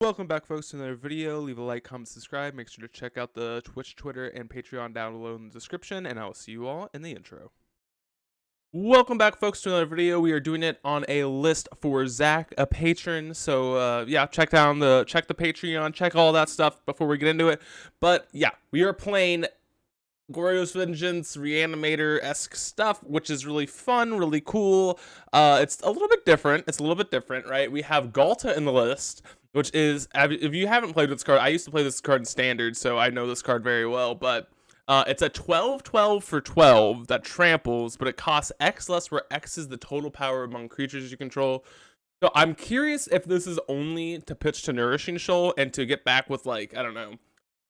Welcome back, folks, to another video. Leave a like, comment, subscribe. Make sure to check out the Twitch, Twitter, and Patreon down below in the description, and I will see you all in the intro. Welcome back, folks, to another video. We are doing it on a list for Zach, a patron. So yeah, check the Patreon, check all that stuff before we get into it. But yeah, we are playing Goryo's Vengeance, Reanimator-esque stuff, which is really fun, really cool. It's a little bit different. Right? We have Ghalta in the list, which is, if you haven't played with this card, I used to play this card in Standard, so I know this card very well, but it's a 12/12 for 12 that tramples, but it costs X less, where X is the total power among creatures you control. So I'm curious if this is only to pitch to Nourishing Shoal and to get back with, like, I don't know,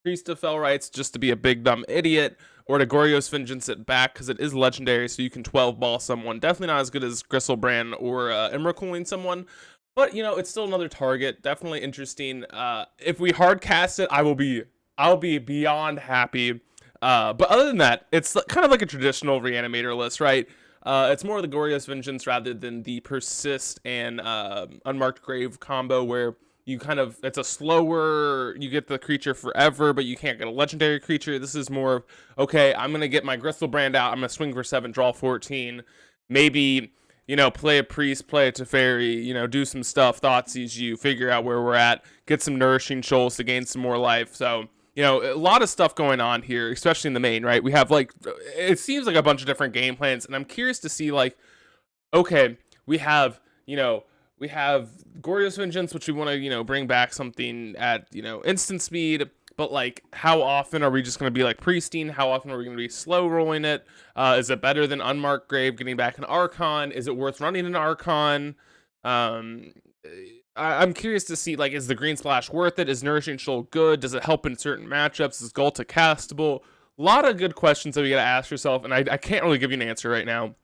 Priest of Fellrights just to be a big dumb idiot, or to Goryo's Vengeance it back because it is legendary, so you can 12 ball someone. Definitely not as good as Gristlebrand or Emrakulling someone, but you know, it's still another target. Definitely interesting. If we hard cast it, I'll be beyond happy. But other than that, it's kind of like a traditional Reanimator list, right? It's more of the Goryo's Vengeance rather than the Persist and Unmarked Grave combo, where you kind of, it's a slower, you get the creature forever, but you can't get a legendary creature. This is more of, okay, I'm going to get my Gristlebrand out, I'm going to swing for 7, draw 14, maybe, you know, play a Priest, play a Teferi, you know, do some stuff, Thoughtseize you, figure out where we're at, get some Nourishing Shoals to gain some more life. So, you know, a lot of stuff going on here, especially in the main, right? We have, like, it seems like a bunch of different game plans, and I'm curious to see, like, okay, we have, you know, we have Goryo's Vengeance, which we want to, you know, bring back something at, you know, instant speed. But, like, how often are we just going to be, like, Priesting? How often are we going to be slow rolling it? Is it better than Unmarked Grave getting back an Archon? Is it worth running an Archon? I'm curious to see, like, is the Green Splash worth it? Is Nourishing Shoal good? Does it help in certain matchups? Is Ghalta castable? A lot of good questions that we got to ask yourself, and I can't really give you an answer right now.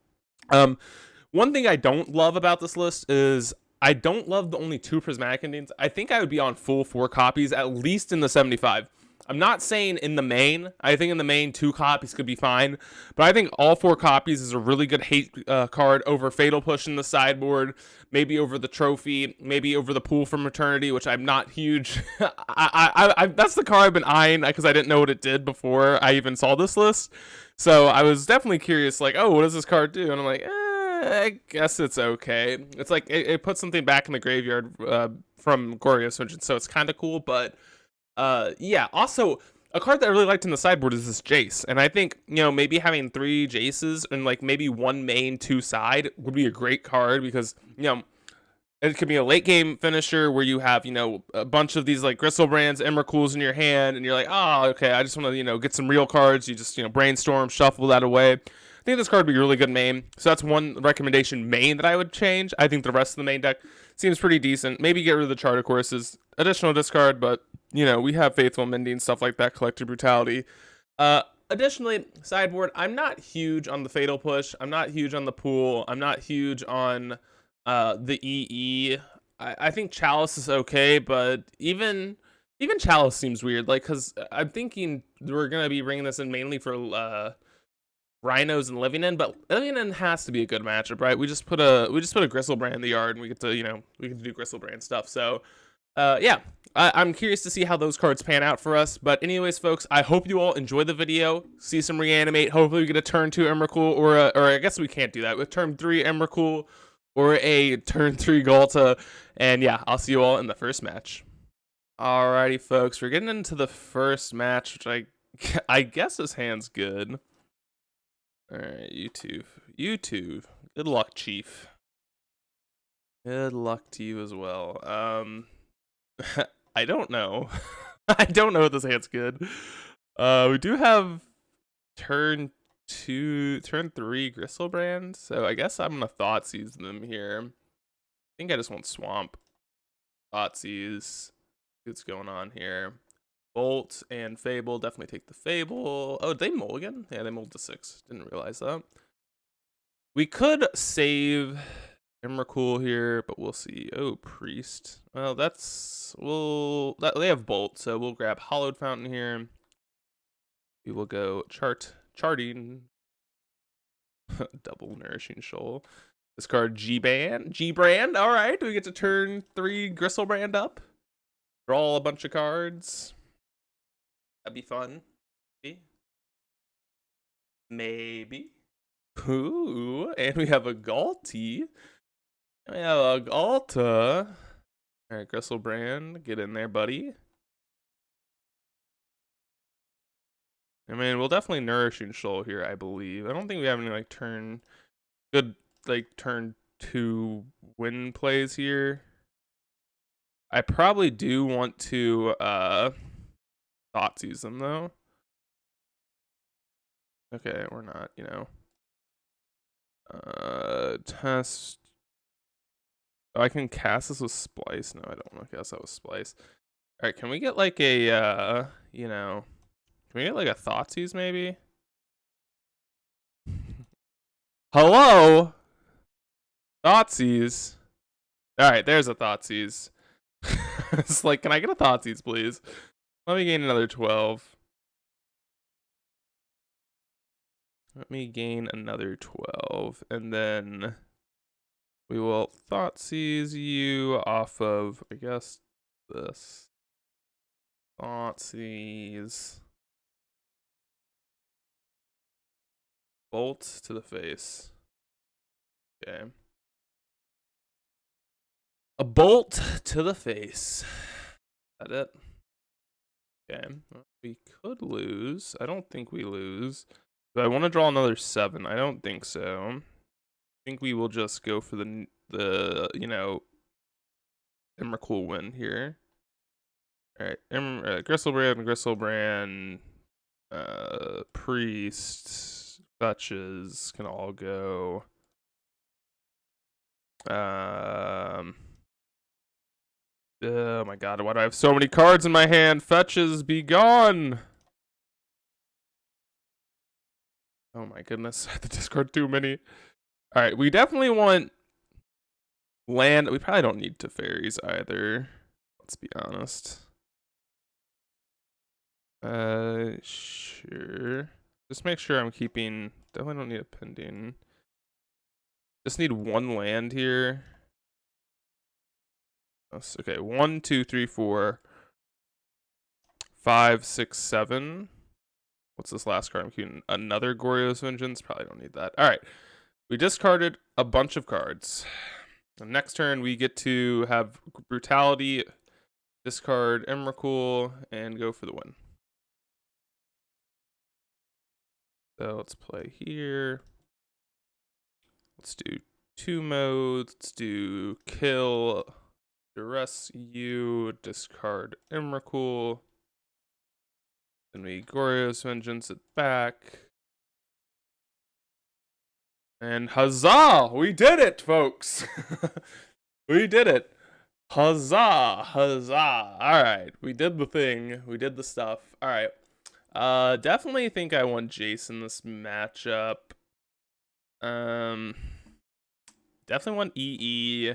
One thing I don't love about this list is I don't love the only 2 Prismatic Endings. I think I would be on full 4 copies, at least in the 75. I'm not saying in the main. I think in the main 2 copies could be fine, but I think all 4 copies is a really good hate card over Fatal Push in the sideboard, maybe over the Trophy, maybe over the Pool from Eternity, which I'm not huge. That's the card I've been eyeing because I didn't know what it did before I even saw this list. So I was definitely curious, like, oh, what does this card do? And I'm like, I guess it's okay. It's like it puts something back in the graveyard from Goryo's Vengeance, so it's kind of cool. But yeah, also a card that I really liked in the sideboard is this Jace, and I think, you know, maybe having 3 Jaces and, like, maybe 1 main, 2 side would be a great card, because, you know, it could be a late game finisher where you have, you know, a bunch of these, like, Gristlebrands, Emrakuls in your hand, and you're like, oh, okay, I just want to, you know, get some real cards. You just, you know, brainstorm, shuffle that away. I think this card would be a really good main. So that's one recommendation main that I would change. I think the rest of the main deck seems pretty decent. Maybe get rid of the Charter Courses, additional discard, but, you know, we have Faithful Mending, stuff like that, Collective Brutality. Additionally, sideboard, I'm not huge on the Fatal Push. I'm not huge on the Pool. I'm not huge on the EE. I think Chalice is okay, but even Chalice seems weird. Like, because I'm thinking we're gonna be bringing this in mainly for Rhinos and Living In, but Living In has to be a good matchup, right? We just put a Gristlebrand in the yard, and we get to, you know, we can do Gristlebrand stuff. So yeah, I'm curious to see how those cards pan out for us. But anyways, folks, I hope you all enjoy the video. See some Reanimate. Hopefully we get a turn 2 Emrakul, or I guess we can't do that with turn 3 Emrakul, or a turn 3 Ghalta. And yeah, I'll see you all in the first match. Alrighty, folks, we're getting into the first match, which I guess this hand's good. Alright, you two. Good luck, Chief. Good luck to you as well. I don't know. I don't know if this hand's good. We do have turn 3 Gristlebrand, so I guess I'm gonna Thoughtseize them here. I think I just want Swamp. Thoughtseize. See what's going on here. Bolt and Fable, definitely take the Fable. Oh, did they mulligan? Yeah, they mulled to 6. Didn't realize that. We could save Emrakul here, but we'll see. Oh, Priest. Well, they have Bolt, so we'll grab Hollowed Fountain here. We will go charting. Double Nourishing Shoal. Discard G-Brand. All right, we get to turn 3 Gristlebrand up. Draw a bunch of cards. That'd be fun. Maybe. Ooh, and we have a Ghalta. We have a Ghalta. All right, Griselbrand, get in there, buddy. I mean, we'll definitely Nourishing Shoal here, I believe. I don't think we have any like turn 2 win plays here. I probably do want to Thoughtseize them though. Okay, we're not, you know. Test. Oh, I can cast this with Splice. No, I don't want to cast that with Splice. All right, can we get like a you know, can we get like a Thoughtseize maybe? Hello? Thoughtseize. All right, there's a Thoughtseize. It's like, can I get a Thoughtseize, please? Let me gain another 12. Let me gain another 12, and then we will Thoughtseize you off of, I guess, this. Thoughtseize. Bolt to the face. Okay. A bolt to the face. Is that it? Okay. Well, we could lose. I don't think we lose. Do I want to draw another 7? I don't think so. I think we will just go for the you know, Emrakul win here. All right, Griselbrand, Priest, Fetches can all go. Oh my god, why do I have so many cards in my hand? Fetches, be gone! Oh my goodness, I have to discard too many. Alright, we definitely want land. We probably don't need Teferis either. Let's be honest. Sure. Just make sure I'm keeping... Definitely don't need a pending. Just need 1 land here. Okay, 1, 2, 3, 4, 5, 6, 7. What's this last card? I'm keeping another Goryo's Vengeance. Probably don't need that. All right, we discarded a bunch of cards. The next turn, we get to have Brutality, discard Emrakul, and go for the win. So let's play here. Let's do 2 modes. Let's do kill. Duress you, discard Emrakul. Then we Goryo's Vengeance it back. And huzzah! We did it, folks! We did it! Huzzah! Huzzah! Alright, we did the thing. We did the stuff. Alright. Definitely think I want Jason this matchup. Definitely want EE.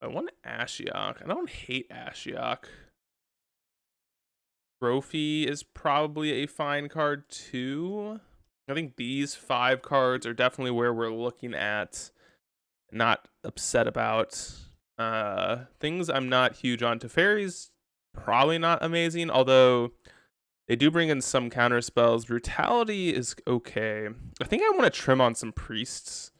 I want Ashiok. I don't hate Ashiok. Trophy is probably a fine card too. I think these 5 cards are definitely where we're looking at. Not upset about. Things I'm not huge on. Teferi's probably not amazing, although they do bring in some counter spells. Brutality is okay. I think I want to trim on some priests.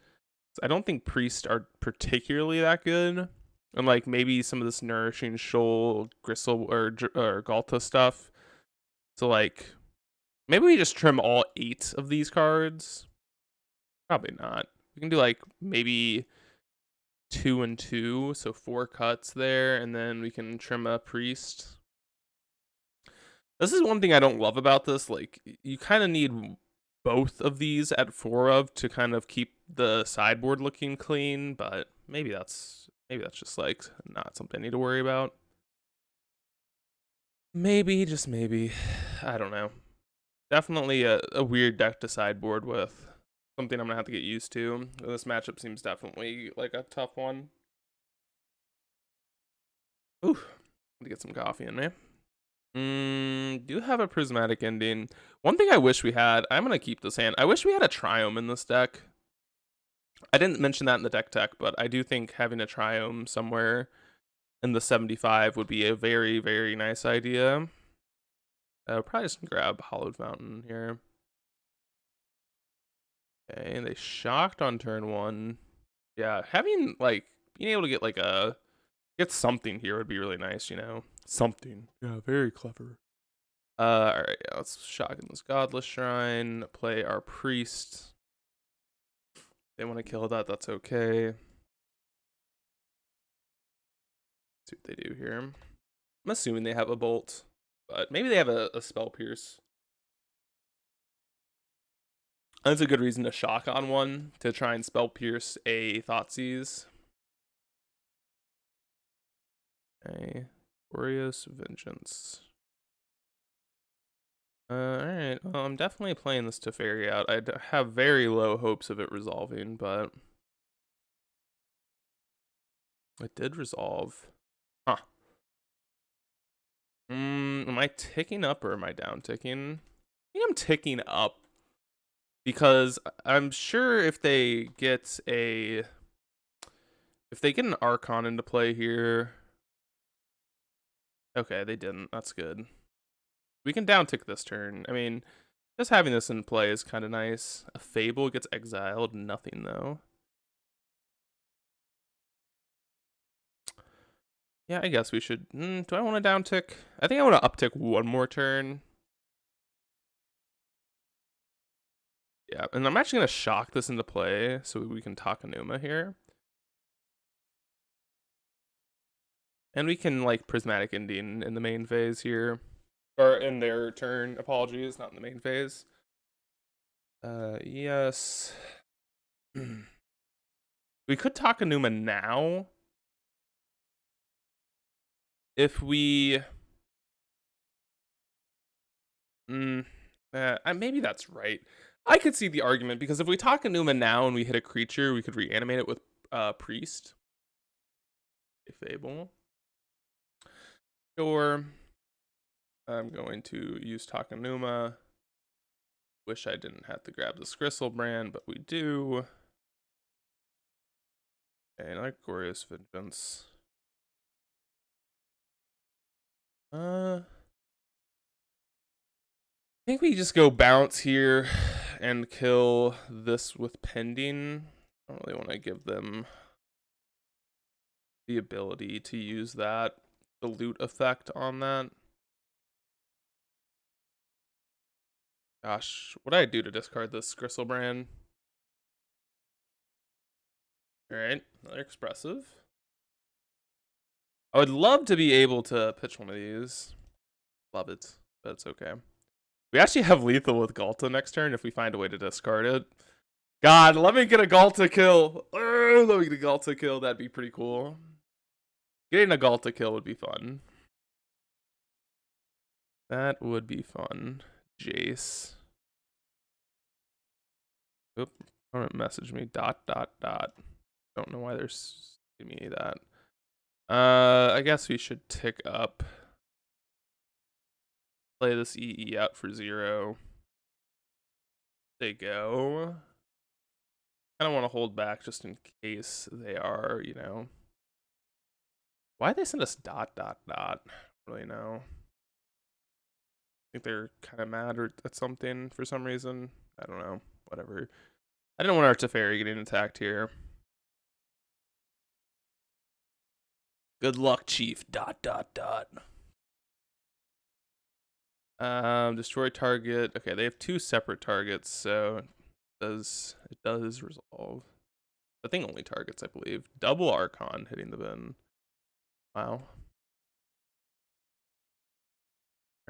I don't think priests are particularly that good. And like maybe some of this Nourishing Shoal, Gristle, or Ghalta stuff. So like, maybe we just trim all 8 of these cards. Probably not. We can do like maybe 2 and 2, so 4 cuts there, and then we can trim a priest. This is one thing I don't love about this. Like, you kind of need both of these at 4 of to kind of keep the sideboard looking clean, but maybe that's just like not something I need to worry about. Maybe, just maybe. I don't know. Definitely a weird deck to sideboard with. Something I'm gonna have to get used to. This matchup seems definitely like a tough one. Ooh, to get some coffee in me. Do have a Prismatic Ending. One thing I wish we had, I'm gonna keep this hand. I wish we had a Triome in this deck. I didn't mention that in the deck tech, but I do think having a Triome somewhere And the 75 would be a very, very nice idea. Probably just grab Hollowed Fountain here. Okay, and they shocked on turn 1. Yeah, having, like, being able to get, like, get something here would be really nice, you know? Something. Yeah, very clever. Alright, yeah, let's shock in this Godless Shrine, play our Priest. They want to kill that, that's okay. See what they do here. I'm assuming they have a Bolt, but maybe they have a Spell Pierce. That's a good reason to shock on one, to try and Spell Pierce a Thoughtseize. Okay, Glorious Vengeance. Alright, well, I'm definitely playing this Teferi out. I have very low hopes of it resolving, but it did resolve. Huh. Am I ticking up or am I down ticking? I think I'm ticking up. Because I'm sure if they get an Archon into play here. Okay, they didn't. That's good. We can down tick this turn. I mean, just having this in play is kind of nice. A Fable gets exiled. Nothing, though. Yeah, I guess we should. Do I want to down tick? I think I want to uptick one more turn. Yeah, and I'm actually going to shock this into play so we can Takenuma here. And we can, like, Prismatic Ending in the main phase here. Or in their turn, apologies, not in the main phase. Yes. We could Takenuma now. If we... maybe that's right. I could see the argument, because if we Takenuma now and we hit a creature, we could reanimate it with Priest. A Fable. Sure. I'm going to use Takenuma. Wish I didn't have to grab this Gristlebrand, but we do. Okay, another Glorious Vengeance. I think we just go bounce here and kill this with Pending. I don't really want to give them the ability to use that, the loot effect on that. Gosh, what do I do to discard this Gristlebrand? Alright, another Expressive. I would love to be able to pitch one of these. Love it, but it's okay. We actually have lethal with Ghalta next turn if we find a way to discard it. God, let me get a Ghalta kill. Let me get a Ghalta kill. That'd be pretty cool. Getting a Ghalta kill would be fun. That would be fun. Jace. Oop. Don't message me. ... Don't know why they're giving me that. I guess we should tick up. Play this EE out for 0. They go. I don't want to hold back just in case they are, you know. Why'd they send us ... I don't really know. I think they're kind of mad at something for some reason. I don't know. Whatever. I didn't want our Teferi getting attacked here. Good luck, Chief. ... Destroy target. Okay, they have 2 separate targets, so it does resolve. I think only targets, I believe. Double Archon hitting the bin. Wow.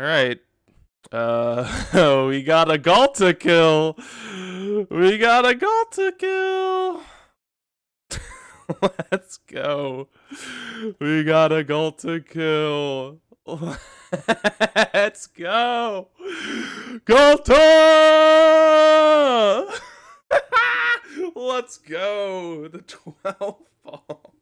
Alright. We got a Ghalta kill. We got a Ghalta kill. Let's go. We got a Ghalta kill. Let's go. Ghalta! Let's go. The 12th ball.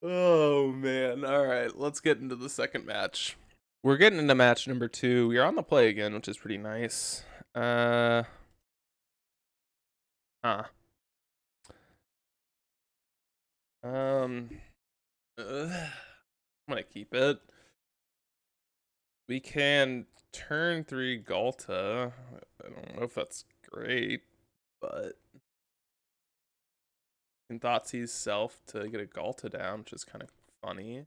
Oh, man. All right, let's get into the second match. We're getting into match number 2. We are on the play again, which is pretty nice. I'm gonna keep it. We can turn 3 Ghalta. I don't know if that's great, but in Thoughtseize self to get a Ghalta down, which is kind of funny.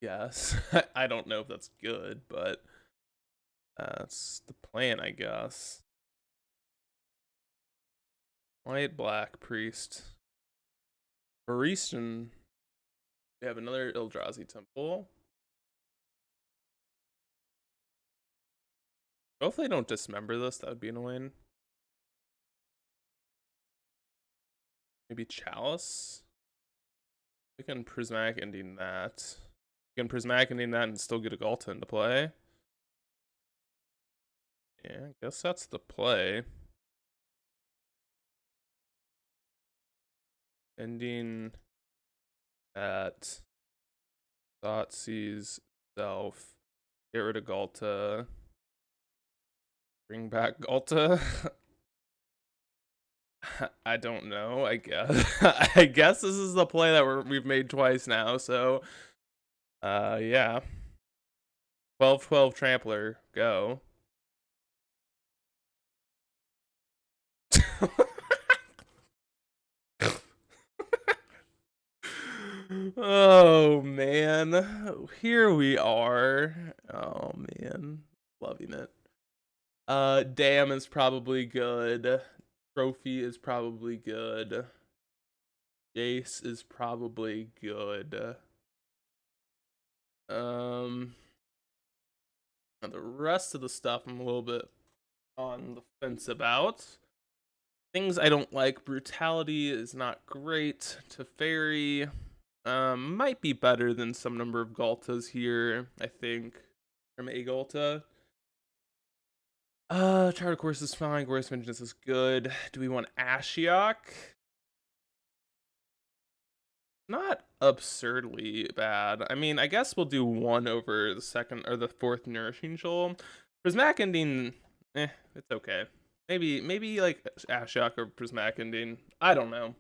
Yes. I don't know if that's good, but that's the plan, I guess. White, black, priest. Baristan. We have another Eldrazi temple. Hopefully they don't dismember this, that would be annoying. Maybe Chalice? We can Prismatic Ending that. We can Prismatic Ending that and still get a Ghalta into play. Yeah, I guess that's the play. Ending at Thoughtseize self. Get rid of Ghalta. Bring back Ghalta. I don't know. I guess. I guess this is the play that we've made twice now. So, yeah. 12/12 Trampler. Go. Oh man, here we are. Oh man, loving it. Dam is probably good. Trophy is probably good. Jace is probably good. The rest of the stuff I'm a little bit on the fence about. Things I don't like. Brutality is not great. Teferi might be better than some number of Ghaltas here, I think. From a Ghalta. Charter Course is fine. Glorious Vengeance is good. Do we want Ashiok? Not absurdly bad. I mean, I guess we'll do 1 over the second or the 4th Nourishing Shoal. Prismatic Ending, it's okay. Maybe like Ashiok or Prismatic Ending. I don't know.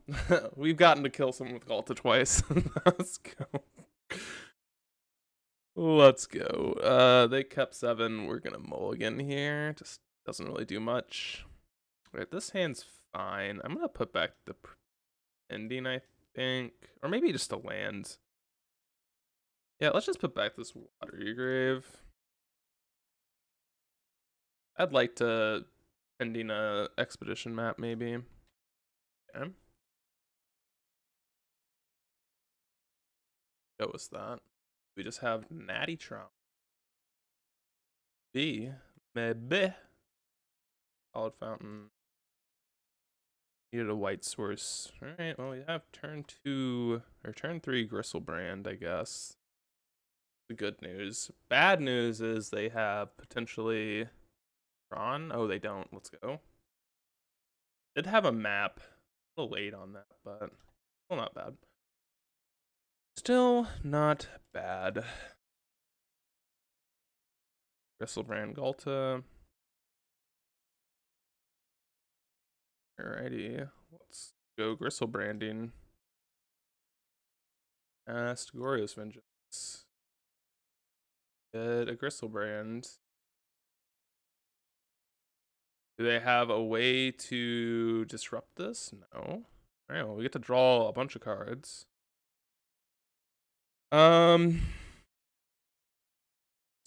We've gotten to kill someone with Ghalta twice. Let's go. Let's go. They kept 7. We're gonna mulligan here. Just doesn't really do much. Wait, this hand's fine. I'm gonna put back the ending, I think. Or maybe just a land. Yeah, let's just put back this Watery Grave. I'd like to ending a expedition map, maybe. Okay. What was that? We just have Natty Trump. B. Maybe. Solid Fountain. Needed a white source. Alright, well, we have turn 2, or turn 3 Gristlebrand, I guess. The good news. Bad news is they have potentially Tron. Oh, they don't. Let's go. Did have a map. A little late on that, but still not bad. Still not bad. Gristlebrand Ghalta. Alrighty, let's go Gristlebranding. Glorious Vengeance. Get a Gristlebrand. Do they have a way to disrupt this? No. Alright, well, we get to draw a bunch of cards. So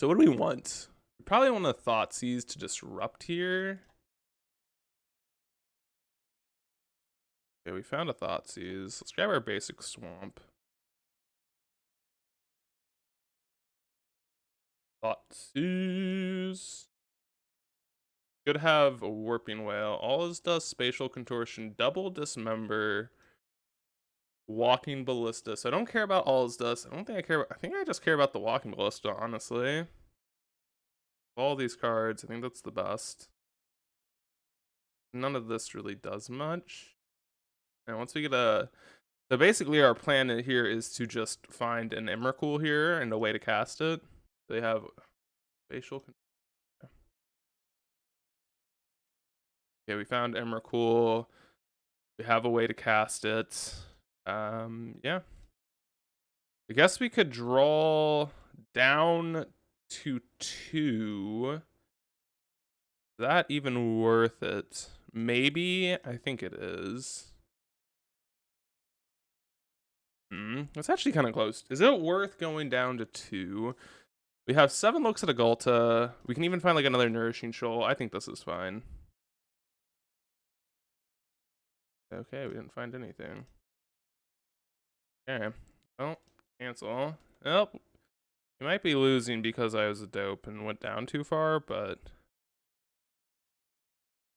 what do we want? We probably want a Thoughtseize to disrupt here. Okay, we found a Thoughtseize. Let's grab our basic swamp. Thoughtseize. Could have a Warping Whale. All this does spatial contortion, double dismember, walking ballista. So I don't care about all this does. I don't think I care about, I think I just care about the walking ballista, honestly. All these cards, I think that's the best. None of this really does much. And once we get a, so basically our plan here is to just find an Emrakul here and a way to cast it. They have spatial. Okay, we found Emrakul. We have a way to cast it. Yeah. I guess we could draw down to 2. Is that even worth it? Maybe. I think it is. It's actually kind of close. Is it worth going down to 2? We have 7 looks at a Ghalta. We can even find like another Nourishing Shoal. I think this is fine. Okay, we didn't find anything. Okay. Well, cancel. Oh, you might be losing because I was a dope and went down too far, but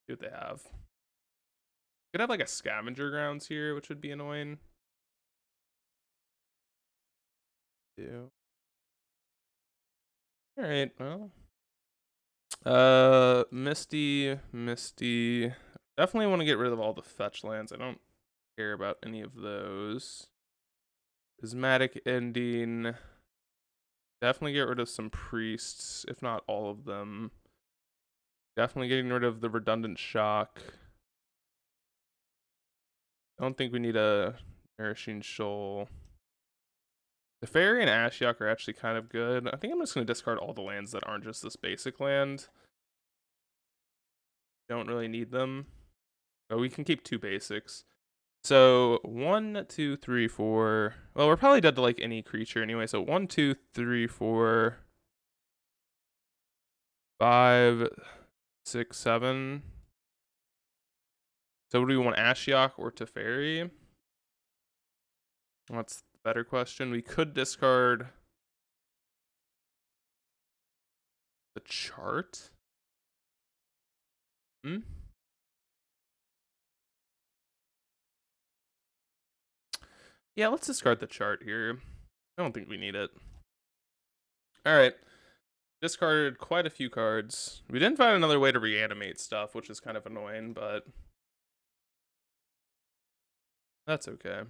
see what they have. Could have like a Scavenger Grounds here, which would be annoying. Yeah. All right. Well. Misty. Definitely want to get rid of all the fetch lands. I don't care about any of those. Prismatic Ending. Definitely get rid of some priests, if not all of them. Definitely getting rid of the redundant shock. I don't think we need a Nourishing Shoal. The Fairy and Ashiok are actually kind of good. I think I'm just going to discard all the lands that aren't just this basic land. Don't really need them. But we can keep 2 basics. So 1, 2, 3, 4. Well, we're probably dead to like any creature anyway. So 1, 2, 3, 4, 5, 6, 7. So do we want Ashiok or Teferi? That's the better question. We could discard the chart. Yeah, let's discard the chart here. I don't think we need it. All right. Discarded quite a few cards. We didn't find another way to reanimate stuff, which is kind of annoying, but that's okay.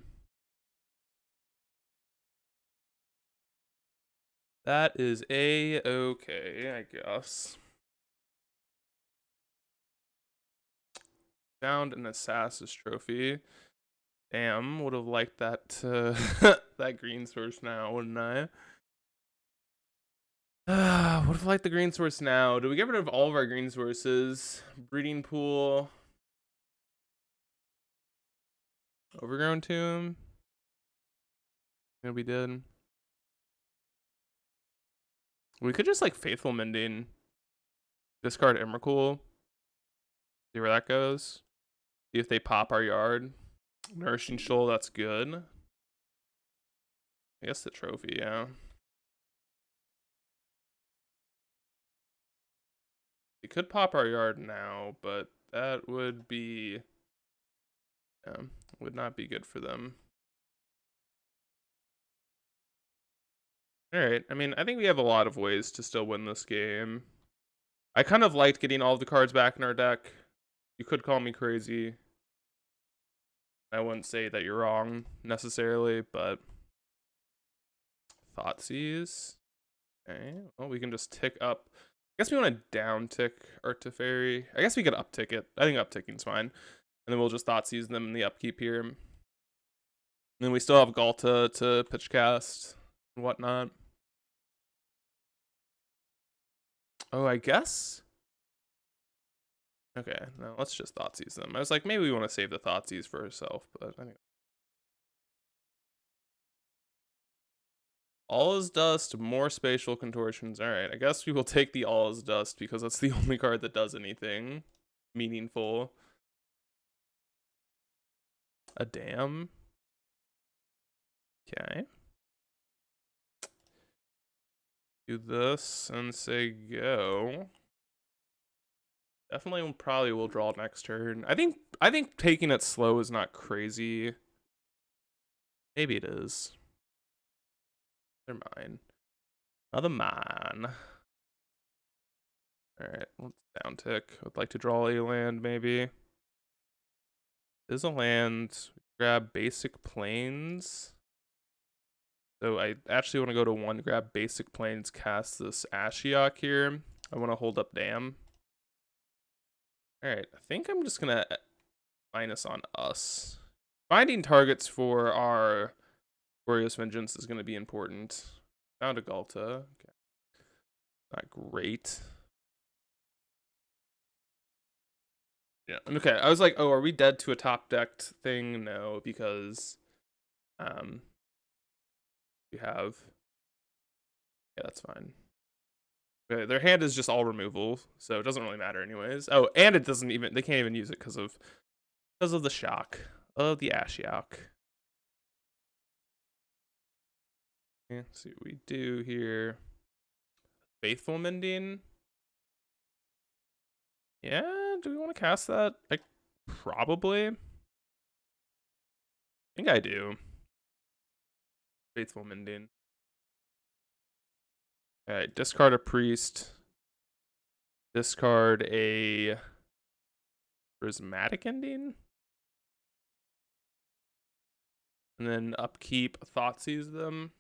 That is a-okay, I guess. Found an Assassin's Trophy. Damn, would have liked that that green source now, wouldn't I? Would have liked the green source now. Do we get rid of all of our green sources? Breeding Pool. Overgrown Tomb. Yeah, we did. We could just like Faithful Mending. Discard Emrakul. See where that goes. See if they pop our yard. Nourishing Shoal, that's good. I guess the trophy, yeah. We could pop our yard now, but that would be, would not be good for them. All right. I mean, I think we have a lot of ways to still win this game. I kind of liked getting all of the cards back in our deck. You could call me crazy. I wouldn't say that you're wrong necessarily, but Thoughtseize. Okay. Well, we can just tick up. I guess we want to down tick our Teferi. I guess we could uptick it. I think upticking's fine. And then we'll just Thoughtseize them in the upkeep here. And then we still have Ghalta to pitch cast and whatnot. Oh, I guess. Okay, no, let's just Thoughtseize them. I was like, maybe we want to save the Thoughtseize for herself, but I think. All is Dust, more Spatial Contortions. Alright, I guess we will take the All is Dust because that's the only card that does anything meaningful. A Dam. Okay. Do this and say go. Definitely probably will draw next turn. I think taking it slow is not crazy. Maybe it is. They're mine. Another mine. Alright, let's down tick. I'd like to draw a land, maybe. This is a land. Grab basic planes. So I actually want to go to 1, grab basic planes, cast this Ashiok here. I want to hold up Dam. Alright, I think I'm just gonna minus on us. Finding targets for our Glorious Vengeance is going to be important. Found a Ghalta. Okay. Not great. Yeah. Okay. I was like, oh, are we dead to a top decked thing? No, because we have. Yeah, that's fine. Okay, their hand is just all removal, so it doesn't really matter anyways. Oh, and it doesn't even. They can't even use it because of the shock of the Ashiok. Yeah, let's see what we do here. Faithful Mending. Yeah, do we want to cast that? Like, probably. I think I do. Faithful Mending. Alright, discard a priest. Discard a prismatic ending. And then upkeep Thoughtseize them.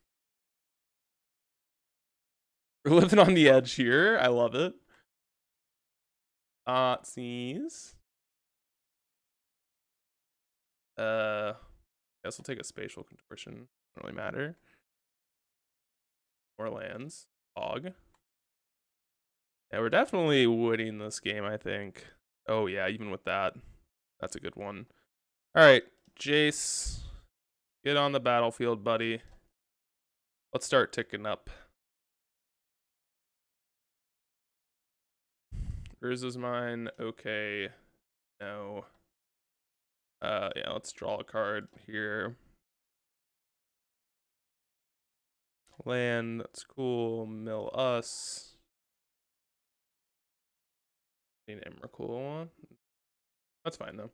We're living on the edge here. I love it. Thoughtseize. Guess we'll take a spatial contortion. Doesn't really matter. More lands. Hog. Yeah, we're definitely winning this game, I think. Oh yeah, even with that. That's a good one. Alright, Jace. Get on the battlefield, buddy. Let's start ticking up. Urza's mine. Okay. No. Yeah, let's draw a card here. Land, that's cool. Mill us. Need Emrakul. That's fine though.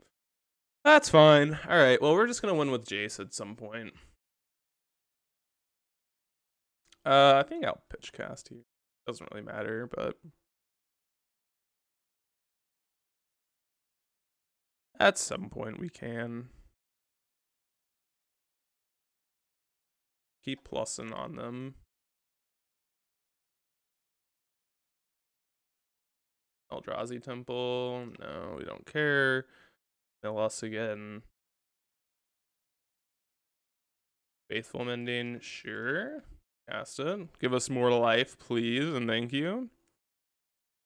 That's fine. Alright, well we're just gonna win with Jace at some point. I think I'll pitch cast here. Doesn't really matter, but at some point we can. Keep plussing on them. Eldrazi Temple. No, we don't care. Mill us again. Faithful Mending. Sure. Cast it. Give us more life, please, and thank you.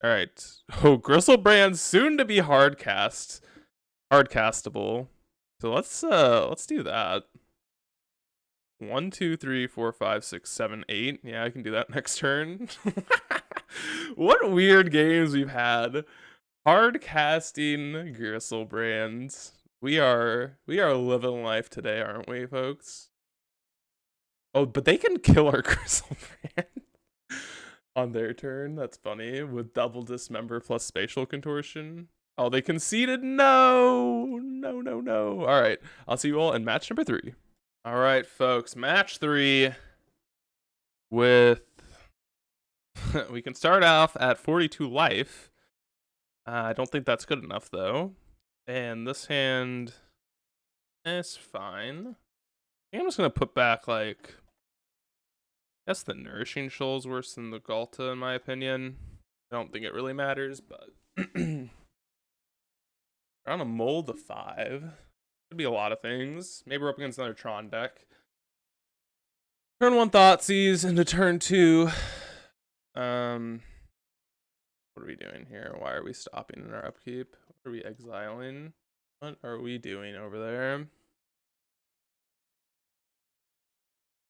Alright. Oh, Gristlebrand soon to be hardcastable. So let's do that. 1, 2, 3, 4, 5, 6, 7, 8. Yeah, I can do that next turn. What weird games we've had. Hard casting Gristlebrand. We are living life today, aren't we, folks? Oh, but they can kill our Gristlebrand on their turn. That's funny. With double dismember plus spatial contortion. Oh, they conceded. No. All right. I'll see you all in match number 3. All right, folks. Match 3 with... we can start off at 42 life. I don't think that's good enough, though. And this hand is fine. I think I'm just going to put back, like... I guess the Nourishing Shoal is worse than the Ghalta, in my opinion. I don't think it really matters, but... We're on a mold of 5. Could be a lot of things. Maybe we're up against another Tron deck. Turn 1 Thoughtseize into turn 2. What are we doing here? Why are we stopping in our upkeep? What are we exiling? What are we doing over there?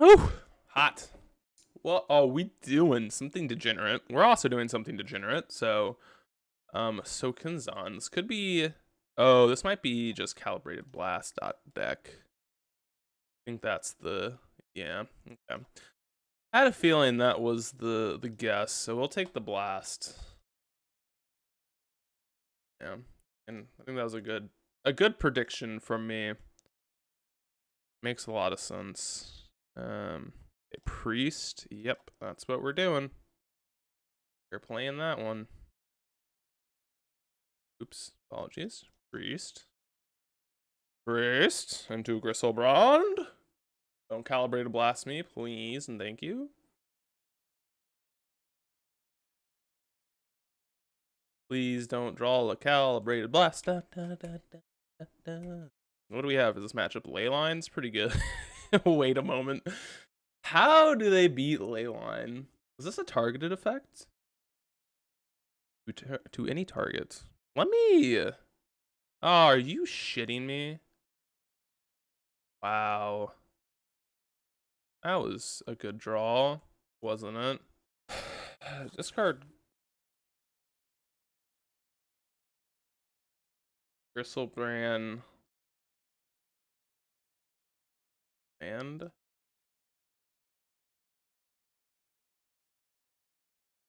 Oh, hot. What are we doing? Something degenerate. We're also doing something degenerate. So, Sokinzan. This could be. Oh, this might be just Calibrated Blast deck. I think that's the. Yeah. Okay. I had a feeling that was the guess, so we'll take the blast. Yeah, and I think that was a good prediction from me. Makes a lot of sense. A priest. Yep, that's what we're doing. We're playing that one. Oops, apologies. Priest into Gristlebrand. Don't Calibrated Blast me, please, and thank you. Please don't draw a Calibrated Blast. What do we have for this matchup? Leyline's pretty good. Wait a moment. How do they beat Leyline? Is this a targeted effect? To any target. Let me... Oh, are you shitting me? Wow. That was a good draw, wasn't it? Discard Bristlebrand and what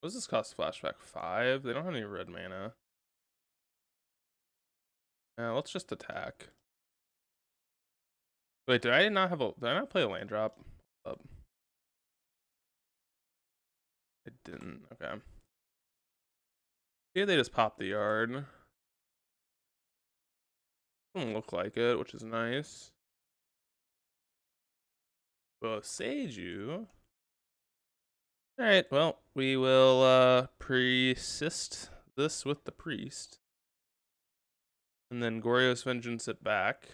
does this cost? Flashback 5? They don't have any red mana. Let's just attack. Wait, did I not play a land drop? I didn't. Okay. Here they just pop the yard. Doesn't look like it, which is nice. Boseiju. Alright, well, we will persist this with the priest. And then Goryo's Vengeance it back.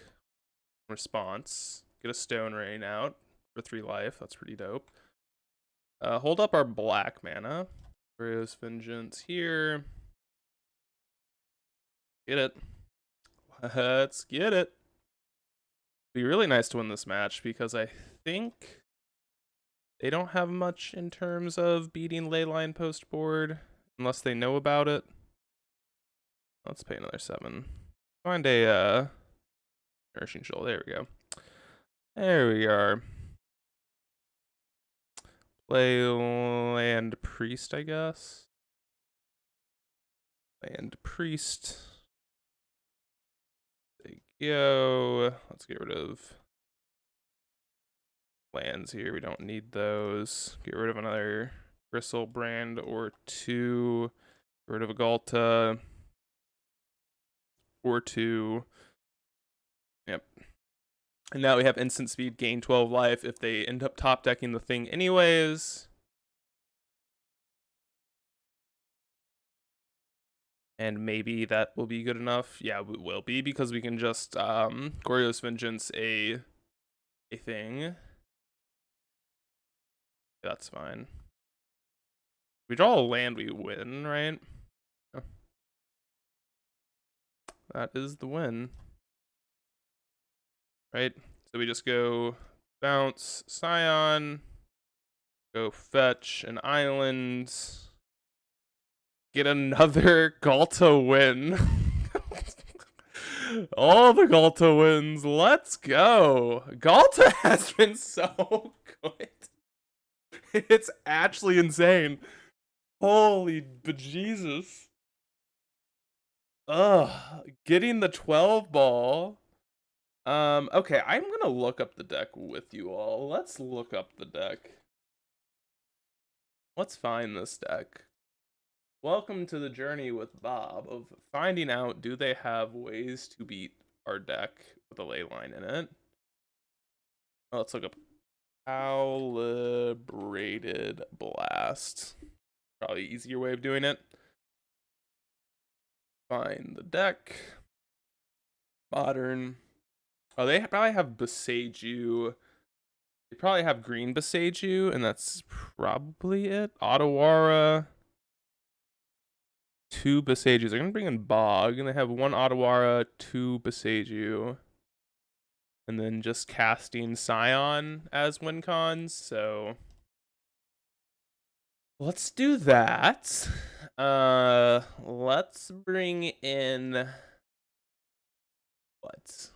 Response. Get a Stone Rain out for 3 life. That's pretty dope. Hold up our black mana. Goryo's Vengeance here. Get it. Let's get it. It'd be really nice to win this match because I think they don't have much in terms of beating Leyline post board unless they know about it. Let's pay another 7. Find a Nourishing Shoal. There we go. There we are. Play Land Priest, I guess. Land Priest. There you go. Let's get rid of lands here. We don't need those. Get rid of another Bristlebrand or 2. Get rid of a Ghalta or 2. Yep. And now we have instant speed, gain 12 life if they end up top decking the thing anyways. And maybe that will be good enough. Yeah, it will be because we can just Goryo's Vengeance a thing. That's fine. We draw a land, we win, right? That is the win. Right? So we just go bounce Scion, go fetch an island, get another Ghalta win. All the Ghalta wins. Let's go. Ghalta has been so good. It's actually insane. Holy bejesus. Ugh. Getting the 12 ball. Okay, I'm gonna look up the deck with you all. Let's look up the deck. Let's find this deck. Welcome to the journey with Bob of finding out, do they have ways to beat our deck with a Leyline in it? Well, let's look up Calibrated Blast. Probably easier way of doing it. Find the deck. Modern. Oh, they probably have Boseiju. They probably have green Boseiju, and that's probably it. Otawara. 2 Boseijus. They're gonna bring in Bog, and they have 1 Otawara, 2 Boseiju. And then just casting Scion as win cons, so let's do that. Let's bring in what?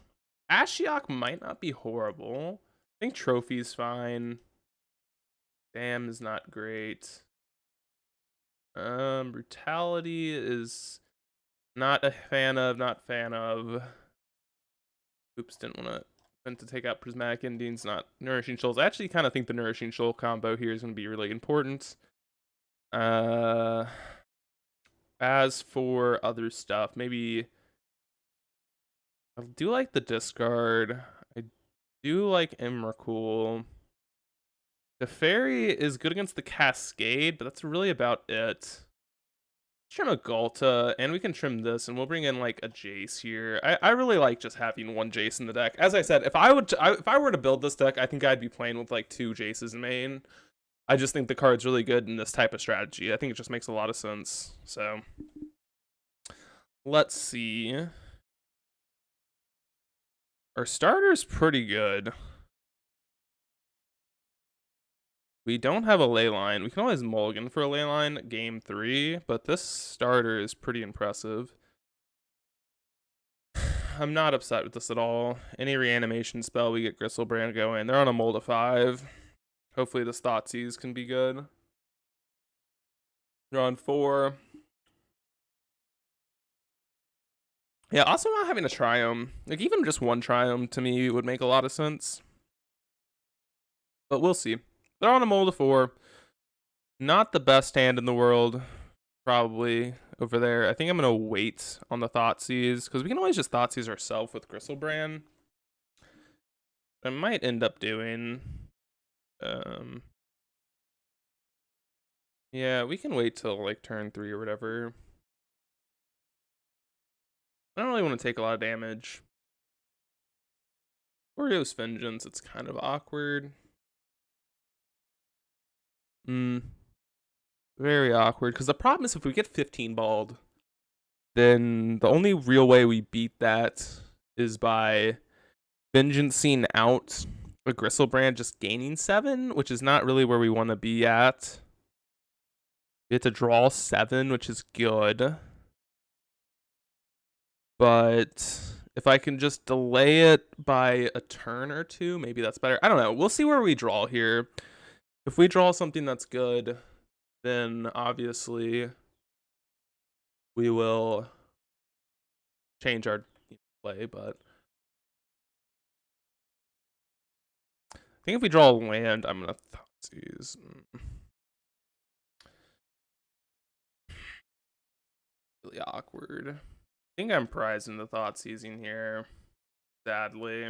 Ashiok might not be horrible. I think Trophy's fine. Damn is not great. Brutality is not fan of. Oops, didn't want to take out Prismatic Endings, not Nourishing Shoals. I actually kind of think the Nourishing Shoal combo here is going to be really important. As for other stuff, maybe I do like the discard. I do like Emrakul. The Fairy is good against the Cascade, but that's really about it. Trim a Ghalta, and we can trim this, and we'll bring in like a Jace here. I really like just having one Jace in the deck. As I said, if I were to build this deck, I think I'd be playing with like 2 Jaces in main. I just think the card's really good in this type of strategy. I think it just makes a lot of sense. So let's see. Our starter's pretty good. We don't have a ley line. We can always mulligan for a ley line game 3, but this starter is pretty impressive. I'm not upset with this at all. Any reanimation spell, we get Gristlebrand going. They're on a mold of 5. Hopefully this Thoughtseize can be good. They're on 4. Yeah, also not having a Triome. Like, even just one Triome to me would make a lot of sense. But we'll see. They're on a mold of 4. Not the best hand in the world, probably, over there. I think I'm going to wait on the Thoughtseize, because we can always just Thoughtseize ourselves with Gristlebrand. I might end up doing... yeah, we can wait till, like, turn 3 or whatever. I don't really want to take a lot of damage. Orio's Vengeance, it's kind of awkward. Very awkward, because the problem is if we get 15 balled, then the only real way we beat that is by Vengeancing out a Gristlebrand just gaining 7, which is not really where we want to be at. We have to draw 7, which is good. But if I can just delay it by a turn or 2, maybe that's better. I don't know. We'll see where we draw here. If we draw something that's good, then obviously we will change our play, but I think if we draw a land, I'm going to Thoughtseize. Really awkward. I think I'm prizing the Thoughtseizing here, sadly.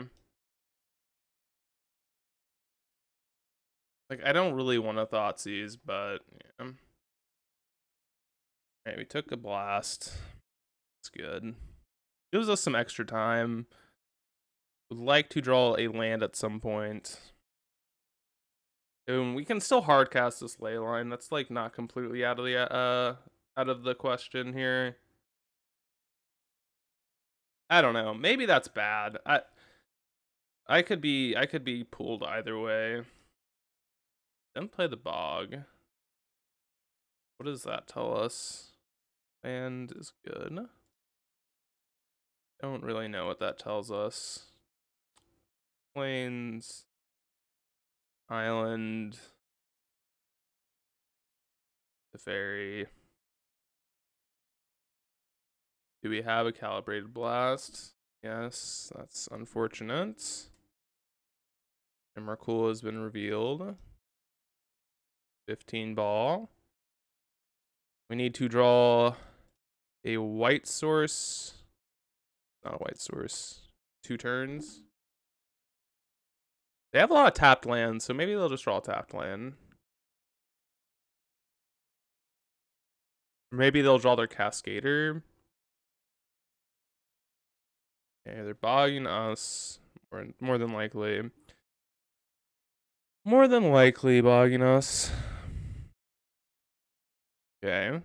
Like, I don't really want to Thoughtseize, but yeah. Alright, we took a blast. It's good. Gives us some extra time. Would like to draw a land at some point. And we can still hardcast this ley line. That's like not completely out of the question here. I don't know. Maybe that's bad. I could be pulled either way. Then play the bog. What does that tell us? Land is good. Don't really know what that tells us. Plains. Island. The ferry. Do we have a calibrated blast? Yes, that's unfortunate. Emrakul has been revealed. 15 ball. We need to draw a white source. Not a white source. 2 turns. They have a lot of tapped lands, so maybe they'll just draw a tapped land. Maybe they'll draw their Cascader. Okay, they're bogging us. More than likely. More than likely bogging us. Okay.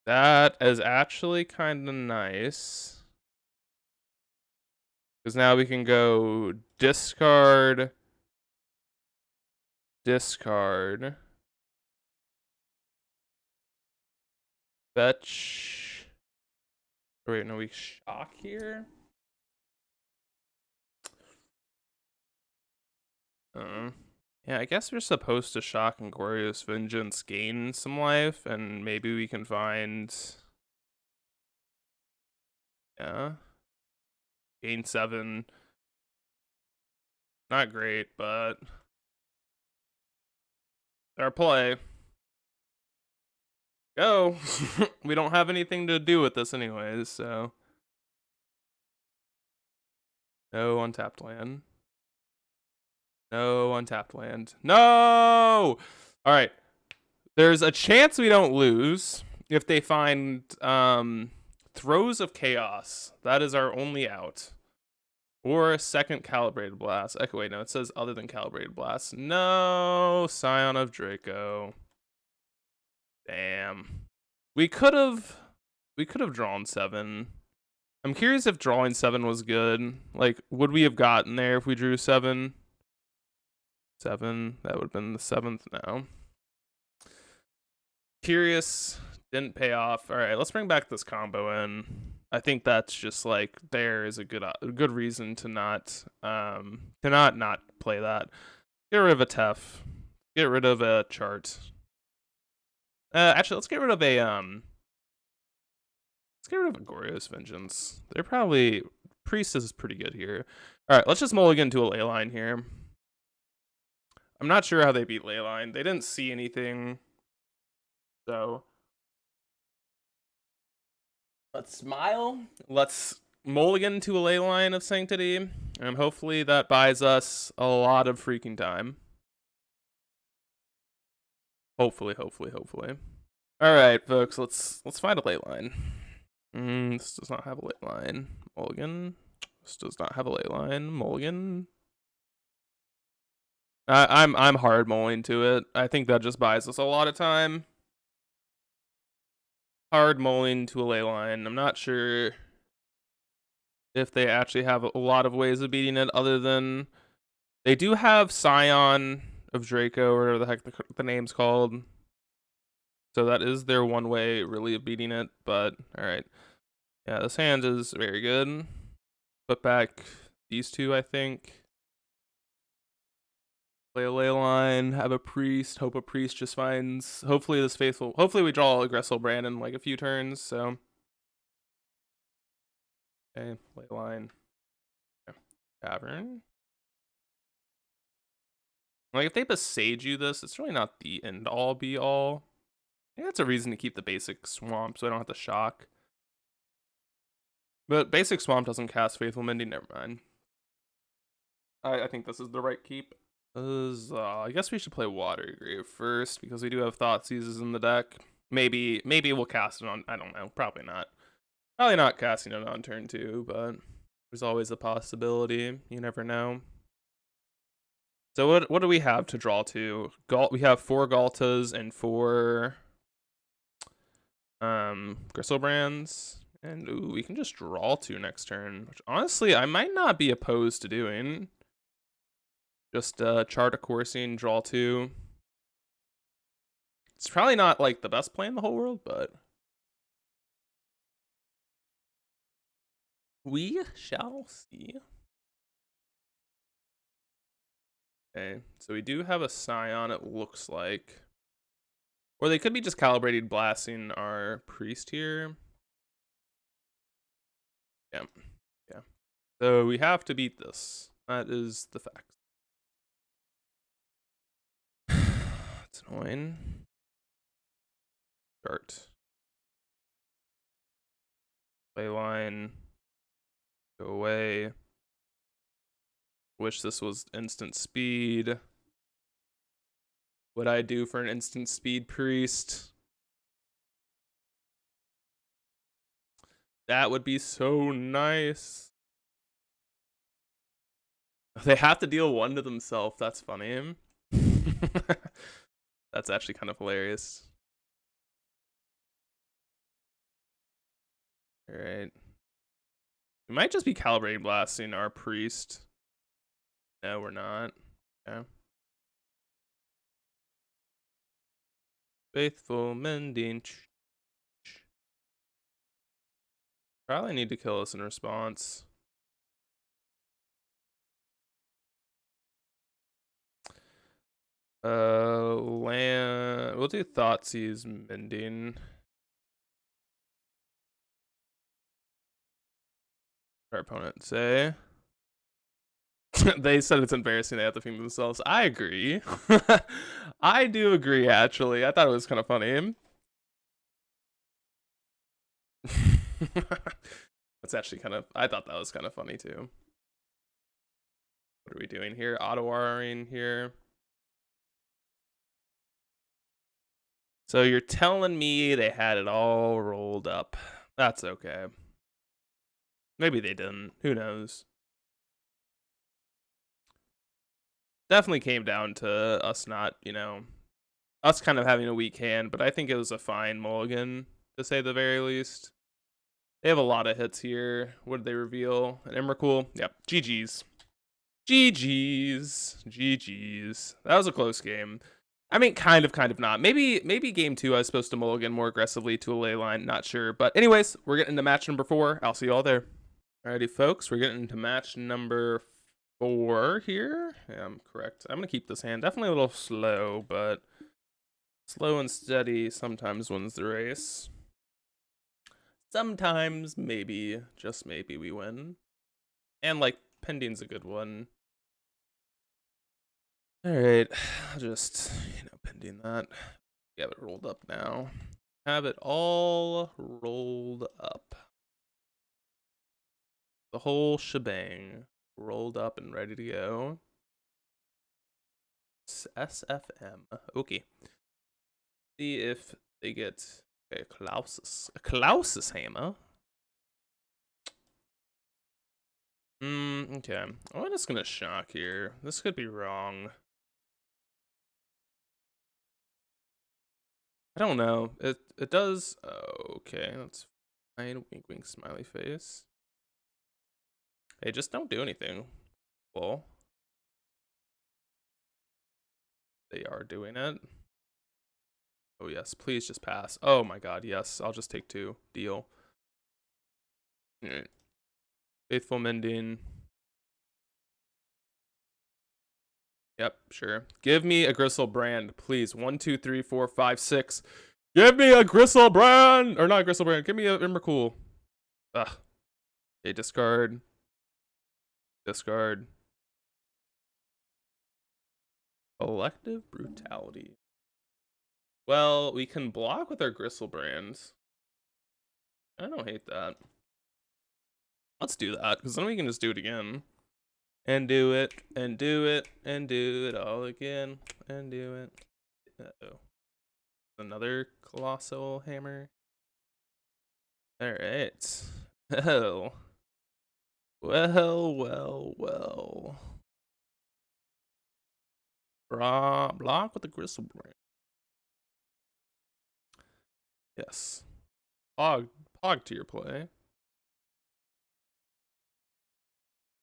That is actually kind of nice. Because now we can go discard. Discard. Fetch. Oh, wait, no, we shock here. Yeah, I guess we're supposed to shock Inglorious Vengeance, gain some life, and maybe we can find... yeah. Gain 7. Not great, but... our play. Go! We don't have anything to do with this anyways, so... no untapped land. No untapped land. No! Alright. There's a chance we don't lose. if they find Throes of Chaos, that is our only out. Or a second Calibrated Blast. Okay, wait, no, it says other than Calibrated Blast. No, Scion of Draco. Damn. We could have drawn 7. I'm curious if drawing 7 was good. Like, would we have gotten there if we drew 7? 7, that would have been the 7th now. Curious, didn't pay off. All right, let's bring back this combo in. I think that's just like there is a good reason to not play that. Get rid of a Tef. Get rid of a chart. Actually, let's get rid of a Goryo's Vengeance. They're probably Priestess is pretty good here. All right, let's just mulligan to a Leyline here. I'm not sure how they beat Leyline. They didn't see anything. So let's smile. Let's mulligan to a Leyline of Sanctity. And hopefully that buys us a lot of freaking time. Hopefully. Alright, folks, let's find a Leyline. This does not have a Leyline. Mulligan. This does not have a Leyline. Mulligan. I'm hard mulling to it. I think that just buys us a lot of time. Hard mulling to a Leyline. I'm not sure if they actually have a lot of ways of beating it other than they do have Scion of Draco or whatever the heck the name's called. So that is their one way really of beating it, but alright. Yeah, this hand is very good. Put back these two, I think. Play a Leyline, have a Priest, hope a Priest just finds, hopefully we draw Aggressive Brand in like a few turns, so. Okay, Leyline. Okay. Cavern. Like, if they Besage you this, it's really not the end-all be-all. I think that's a reason to keep the basic Swamp, so I don't have to shock. But basic Swamp doesn't cast Faithful Mending, never mind. I think this is the right keep. I guess we should play Watergrave first, because we do have Thoughtseizes in the deck. Maybe we'll cast it on, I don't know, probably not. Probably not casting it on turn 2, but there's always a possibility. You never know. So what do we have to draw to? We have 4 Ghaltas and 4 Gristlebrand's. And ooh, we can just draw 2 next turn, which honestly I might not be opposed to doing. Just chart a coursing, draw 2. It's probably not like the best play in the whole world, but we shall see. Okay, so we do have a Scion, it looks like. Or they could be just Calibrated Blasting our Priest here. Yeah. So we have to beat this. That is the fact. It's annoying. Start. Leyline. Go away. Wish this was instant speed. What I do for an instant speed Priest? That would be so nice. They have to deal 1 to themselves. That's funny. That's actually kind of hilarious. Alright. We might just be Calibrated Blasting our Priest. No, we're not. Okay. Faithful Mending. Probably need to kill us in response. Land. We'll do Thoughtseize Mending. Our opponent say. They said it's embarrassing they have to feed themselves. I agree. I do agree, actually. I thought it was kind of funny. That's actually kind of, I thought that was kind of funny too. What are we doing here? Auto-RRing here. So you're telling me they had it all rolled up. That's okay. Maybe they didn't. Who knows? Definitely came down to us not, us kind of having a weak hand, but I think it was a fine mulligan, to say the very least. They have a lot of hits here. What did they reveal? An Emrakul? Yep. GG's. GG's. GG's. That was a close game. I mean, kind of not. Maybe game 2 I was supposed to mulligan more aggressively to a ley line. Not sure. But anyways, we're getting into match number 4. I'll see you all there. Alrighty, folks. We're getting into match number 4 here. Yeah, I'm correct. I'm going to keep this hand. Definitely a little slow, but slow and steady sometimes wins the race. Sometimes, maybe, just maybe, we win. And, like, pending's a good one. Alright, I'll just, pending that. Have it rolled up now. Have it all rolled up. The whole shebang. Rolled up and ready to go. SFM. Okay. See if they get a Klaus's hammer. Okay. I'm just gonna shock here. This could be wrong. I don't know. It does. Oh, okay, that's fine. Wink, wink, smiley face. Hey, just don't do anything. Well, they are doing it. Oh yes, please just pass. Oh my god, yes. I'll just take 2. Deal. Alright. Faithful mending. Yep, sure. Give me a Griselbrand, please. 1, 2, 3, 4, 5, 6. Give me a Griselbrand! Or not a Griselbrand. Give me a Emrakul. Ugh. Okay, discard. Discard. Collective Brutality. Well, we can block with our Griselbrands. I don't hate that. Let's do that, because then we can just do it again. And do it, and do it, and do it all again, and do it. Uh-oh. Another colossal hammer. Alright. Oh. Well. Block with the Griselbrand. Yes. Pog to your play.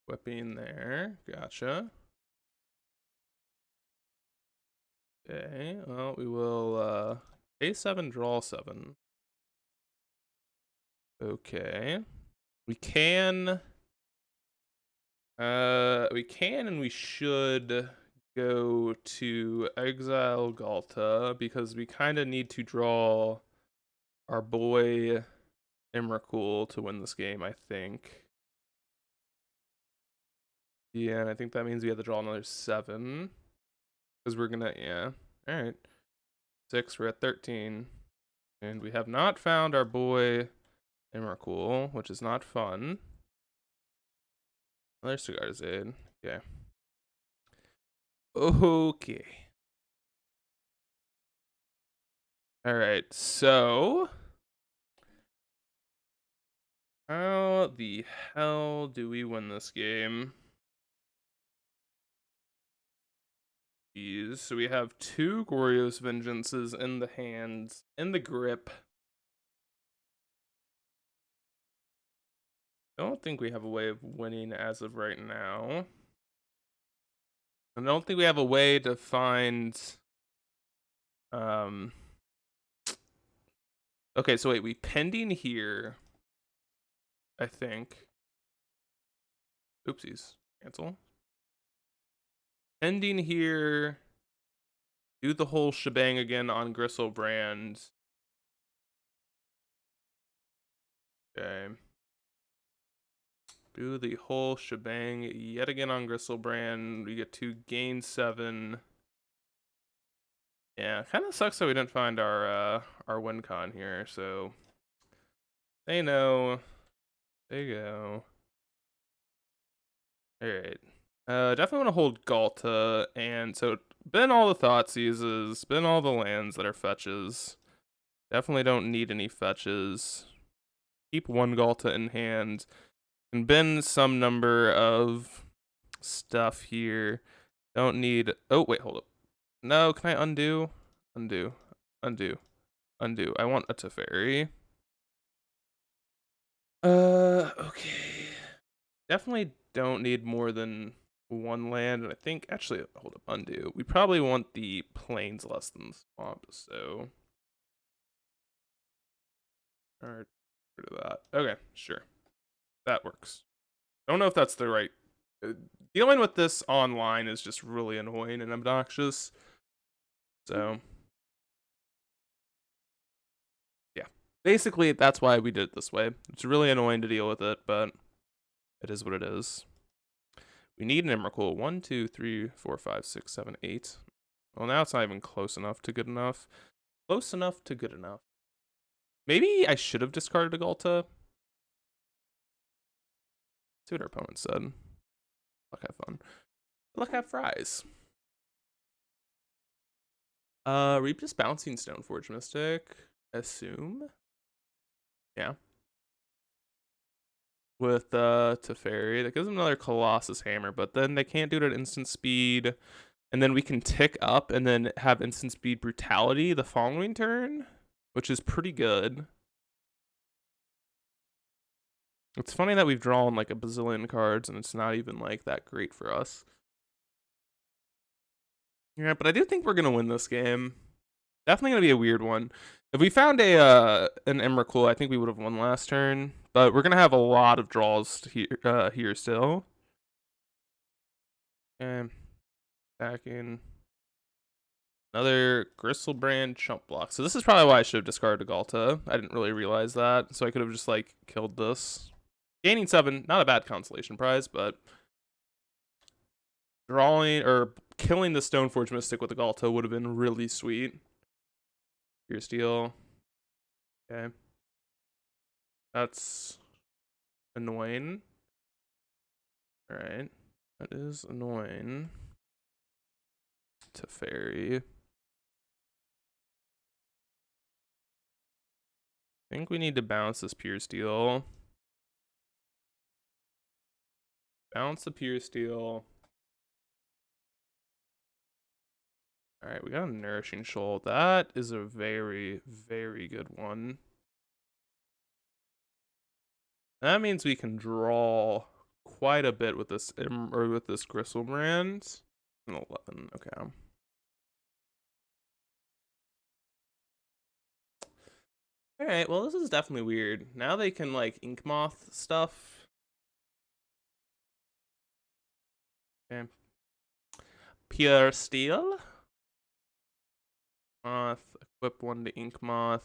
Whipping there. Gotcha. Okay. Well, we will A7 draw 7. Okay. We can and we should go to exile Ghalta because we kind of need to draw our boy Emrakul to win this game, I think. Yeah, and I think that means we have to draw another 7. Because we're gonna, yeah. Alright. 6, we're at 13. And we have not found our boy Emrakul, which is not fun. Another Cigar Zaid. Okay. Okay. Alright, so how the hell do we win this game? Jeez, so we have 2 Goryo's Vengeances in the hands, in the grip. I don't think we have a way of winning as of right now. I don't think we have a way to find okay, so wait, we pending here, I think. Oopsies. Cancel. Pending here. Do the whole shebang again on Griselbrand. Okay. Do the whole shebang yet again on Griselbrand. We get to gain 7. Yeah, kind of sucks that we didn't find our win con here, so they know. There you go. Alright. Definitely want to hold Ghalta, and so Been all the Thoughtseizes, been all the lands that are fetches. Definitely don't need any fetches. Keep one Ghalta in hand. And bin some number of stuff here. Don't need... Oh, wait, hold up. No, can I undo? Undo. Undo. Undo. I want a Teferi. Okay. Definitely don't need more than one land, and I think, actually, hold up, undo. We probably want the plains less than swamp, so... Alright, rid of that. Okay, sure. That works. I don't know if that's the right... Dealing with this online is just really annoying and obnoxious. So... yeah. Basically, that's why we did it this way. It's really annoying to deal with it, but it is what it is. We need an Emrakul. 1, 2, 3, 4, 5, 6, 7, 8. Well, now it's not even close enough to good enough. Close enough to good enough. Maybe I should have discarded a Ghalta. See what our opponent said. Luck have fun. Luck have fries. Reap just bouncing Stoneforge Mystic. Assume. Yeah. With Teferi. That gives them another Colossus Hammer, but then they can't do it at instant speed. And then we can tick up and then have instant speed Brutality the following turn, which is pretty good. It's funny that we've drawn like a bazillion cards and it's not even like that great for us. Yeah, but I do think we're gonna win this game. Definitely gonna be a weird one. If we found an Emrakul, I think we would have won last turn. But we're gonna have a lot of draws here, here still. Okay, back in. Another Gristlebrand Chump Block. So this is probably why I should have discarded Ghalta. I didn't really realize that, so I could have just like killed this. Gaining 7, not a bad consolation prize, but drawing or killing the Stoneforge Mystic with the Ghalta would have been really sweet. Pure Steel. Okay. That's annoying. Alright. That is annoying. Teferi. I think we need to bounce this Pure Steel. Bounce the Pure Steel. Alright, we got a Nourishing Shoal. That is a very, very good one. That means we can draw quite a bit with this Gristlebrand. 11, okay. Alright, well this is definitely weird. Now they can like Ink Moth stuff. Okay. Pure Steel. Moth, equip 1 to Ink Moth.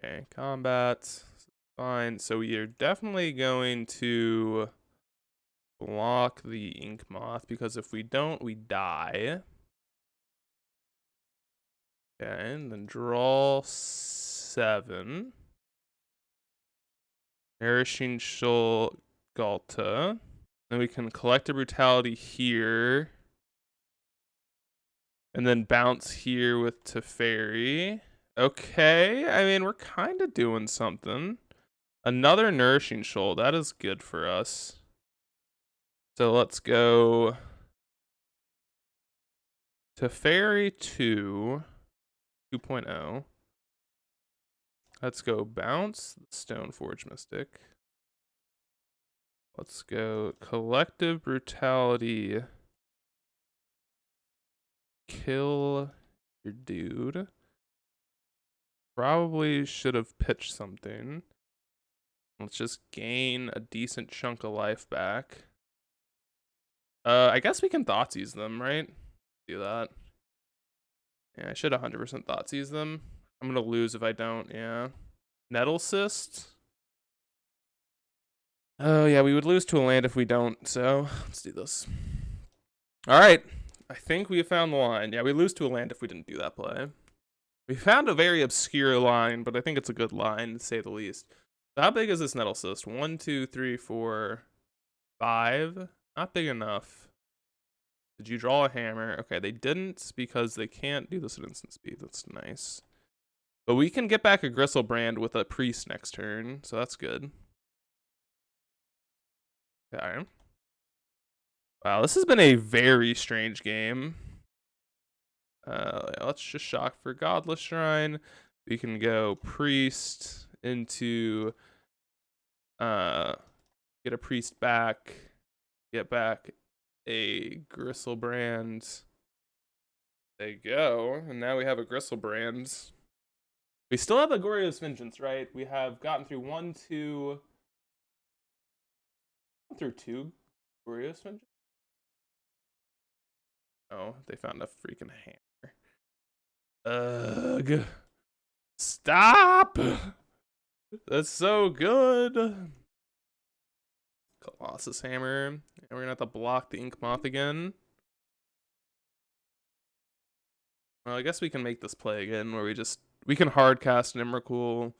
Okay, combat. Fine, so we are definitely going to block the Ink Moth, because if we don't, we die. Okay, and then draw 7. Nourishing Shoal Ghalta. Then we can collect a Brutality here. And then bounce here with Teferi. Okay, I mean, we're kind of doing something. Another Nourishing Shoal, that is good for us. So let's go Teferi 2.0. Let's go bounce Stoneforge Mystic. Let's go Collective Brutality. Kill your dude. Probably should have pitched something. Let's just gain a decent chunk of life back. I guess we can Thoughtseize them, right? Do that. Yeah, I should 100% Thoughtseize them. I'm gonna lose if I don't, yeah. Nettle Cyst. Oh yeah, we would lose to a land if we don't, so let's do this. Alright, I think we have found the line. Yeah, we lose to a land if we didn't do that play. We found a very obscure line, but I think it's a good line, to say the least. So how big is this Nettle Cyst? 1, 2, 3, 4, 5. Not big enough. Did you draw a hammer? Okay, they didn't because they can't do this at instant speed. That's nice. But we can get back a Gristlebrand with a priest next turn, so that's good. Okay. Wow, this has been a very strange game. Let's just shock for Godless Shrine. We can go priest into get a priest back, get back a Gristlebrand. There you go. And now we have a Gristlebrand. We still have a Goryo's Vengeance, right? We have gotten through 1, 2 Goryo's Vengeance. Oh, they found a freaking hammer. Ugh. Stop! That's so good. Colossus Hammer. And we're gonna have to block the Ink Moth again. Well, I guess we can make this play again where we can hard cast an Emrakul.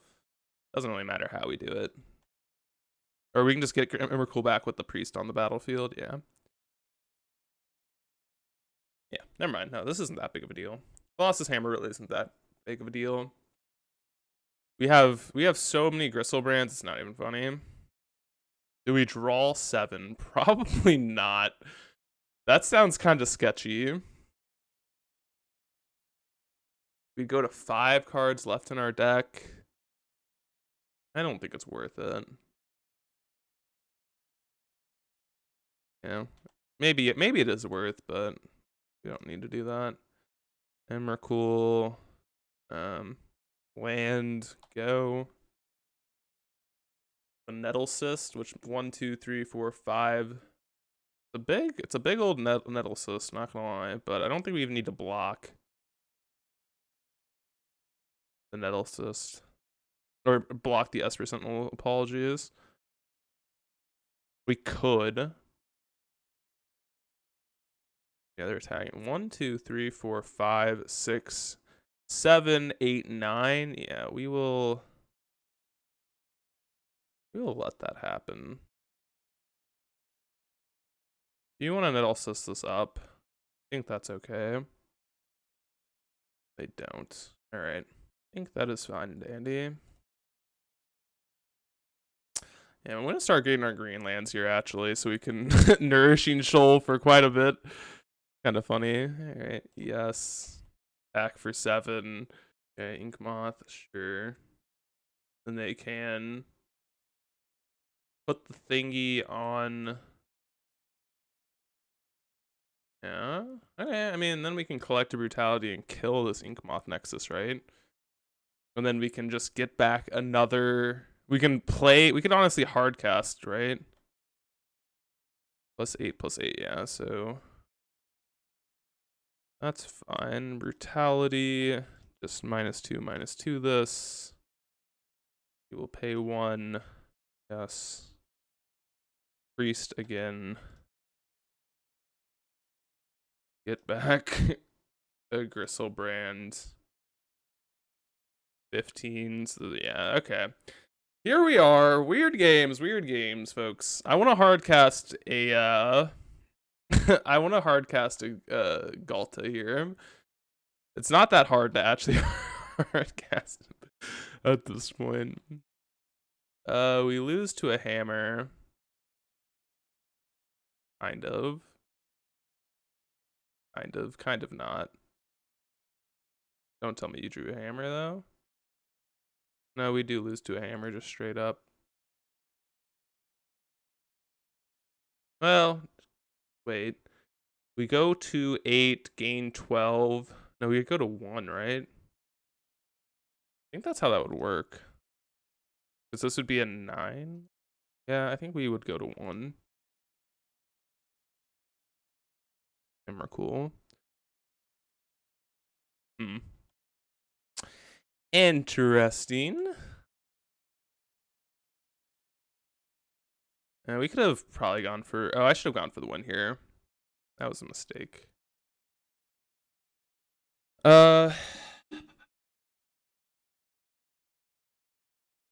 Doesn't really matter how we do it. Or we can just get Emrakul back with the priest on the battlefield, yeah. Yeah, never mind. No, this isn't that big of a deal. Colossus Hammer really isn't that big of a deal. We have so many Gristlebrand's, it's not even funny. Do we draw 7? Probably not. That sounds kind of sketchy. We go to 5 cards left in our deck. I don't think it's worth it. Yeah, maybe it is worth, but we don't need to do that. Emrakul, land, go. A Nettle Cyst, which 1, 2, 3, 4, 5. It's a big old Nettle Cyst, not gonna lie, but I don't think we even need to block the Nettle Cyst. Or block the Esper Sentinel, apologies. We could. Yeah, they're attacking. 1, 2, 3, 4, 5, 6, 7, 8, 9. Yeah, we will let that happen. Do you want to Nettle Cyst this up? I think that's okay. They don't. Alright. I think that is fine and dandy. Yeah, I'm gonna start getting our green lands here actually, so we can Nourishing Shoal for quite a bit. Kind of funny. Alright, yes. Back for 7. Okay, Ink Moth, sure. Then they can put the thingy on. Yeah. Okay, I mean, then we can collect a Brutality and kill this Ink Moth Nexus, right? And then we can just get back another. We can honestly hardcast, right? +8, yeah, so that's fine. Brutality, just -2 this. We will pay 1. Yes. Priest again. Get back a Gristlebrand. 15. So yeah, okay. Here we are. Weird games, folks. I want to hardcast a Ghalta here. It's not that hard to actually hardcast at this point. We lose to a hammer. Kind of not. Don't tell me you drew a hammer though. No, we do lose to a hammer just straight up. Well, wait. We go to 8, gain 12. No, we go to 1, right? I think that's how that would work. Because this would be a 9. Yeah, I think we would go to 1. Emrakul. Interesting. We could have probably gone for. Oh, I should have gone for the win here. That was a mistake. I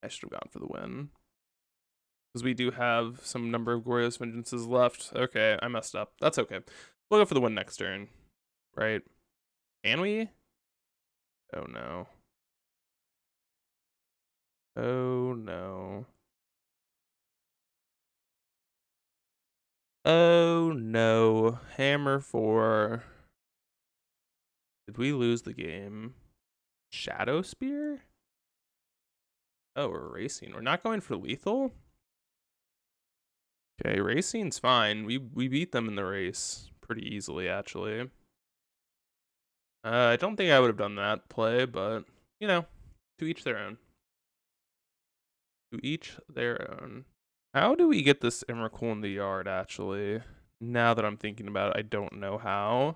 should have gone for the win. because we do have some number of Goryo's Vengeances left. Okay, I messed up. That's okay. We'll go for the win next turn, right? Can we? Oh no. Oh no. Oh no. Hammer 4. Did we lose the game? Shadow Spear? Oh, we're racing. We're not going for lethal? Okay, racing's fine. We beat them in the race pretty easily, actually. I don't think I would have done that play, but, you know, to each their own. To each their own. How do we get this Emrakul in the yard, actually? Now that I'm thinking about it, I don't know how.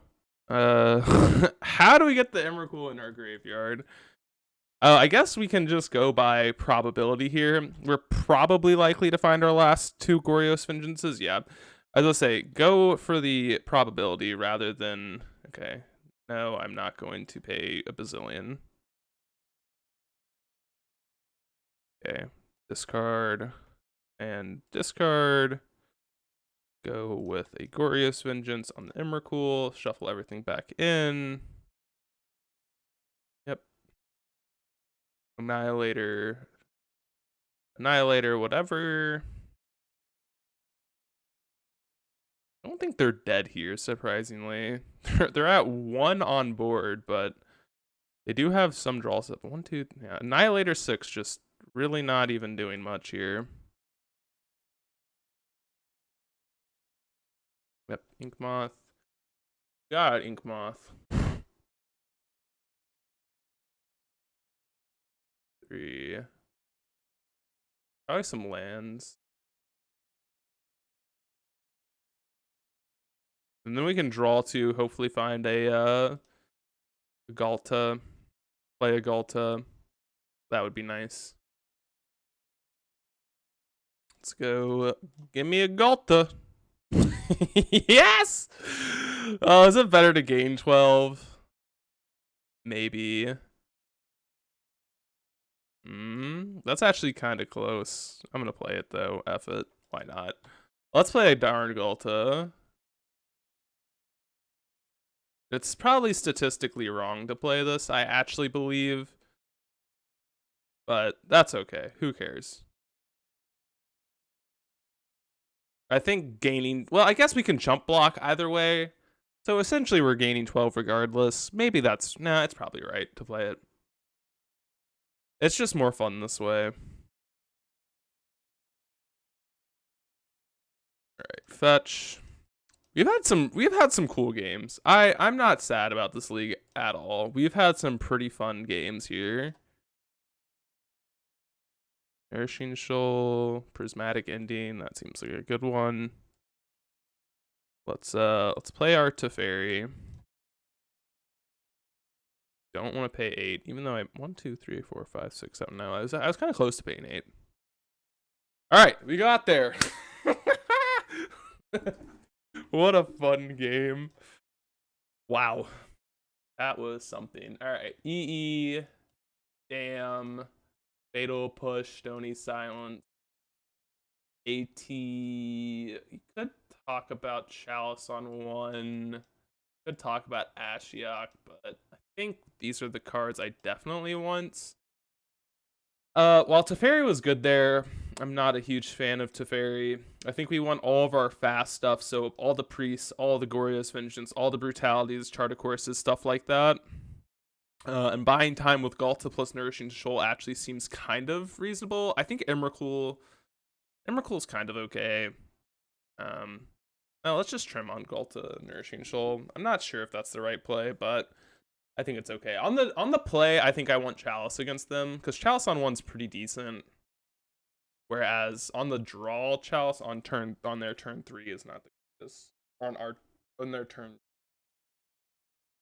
How do we get the Emrakul in our graveyard? I guess we can just go by probability here. We're probably likely to find our last 2 Goryo's Vengeances. Yeah. I was gonna say, go for the probability rather than... Okay. No, I'm not going to pay a bazillion. Okay. Discard. And discard. Go with a Goryo's Vengeance on the Emrakul. Shuffle everything back in. Yep. Annihilator, whatever. I don't think they're dead here, surprisingly. They're at 1 on board, but they do have some draws up. 1, 2, yeah. Annihilator 6 just really not even doing much here. Yep, Ink Moth. Got Ink Moth. 3. Probably some lands. And then we can draw to hopefully find a Ghalta. Play a Ghalta. That would be nice. Let's go. Give me a Ghalta. Yes! Oh, is it better to gain 12? Maybe. That's actually kind of close. I'm gonna play it though. F it. Why not? Let's play a darn Ghalta. It's probably statistically wrong to play this, I actually believe. But that's okay. Who cares? I think gaining... Well, I guess we can jump block either way. So essentially we're gaining 12 regardless. Maybe that's... Nah, it's probably right to play it. It's just more fun this way. Alright, fetch. We've had some cool games. I'm not sad about this league at all. We've had some pretty fun games here. Nourishing Shoal, Prismatic Ending, that seems like a good one. Let's play our Teferi. Don't want to pay 8, even though I 1, 2, 3, 4, 5, 6, 7. No, I was kind of close to paying 8. All right, we got there. What a fun game! Wow, that was something. All right, EE, Damn, Fatal Push, Stony Silence, AT. You could talk about Chalice on 1. Could talk about Ashiok, but I think these are the cards I definitely want. While Teferi was good there, I'm not a huge fan of Teferi. I think we want all of our fast stuff, so all the priests, all the Goryo's Vengeance, all the brutalities, charter courses, stuff like that. And buying time with Ghalta plus Nourishing Shoal actually seems kind of reasonable. I think Emrakul's kind of okay. Now let's just trim on Ghalta Nourishing Shoal. I'm not sure if that's the right play, but I think it's okay. On the play, I think I want Chalice against them, because Chalice on 1's pretty decent. Whereas on the draw, Chalice on their turn 3 is not the greatest. On their turn.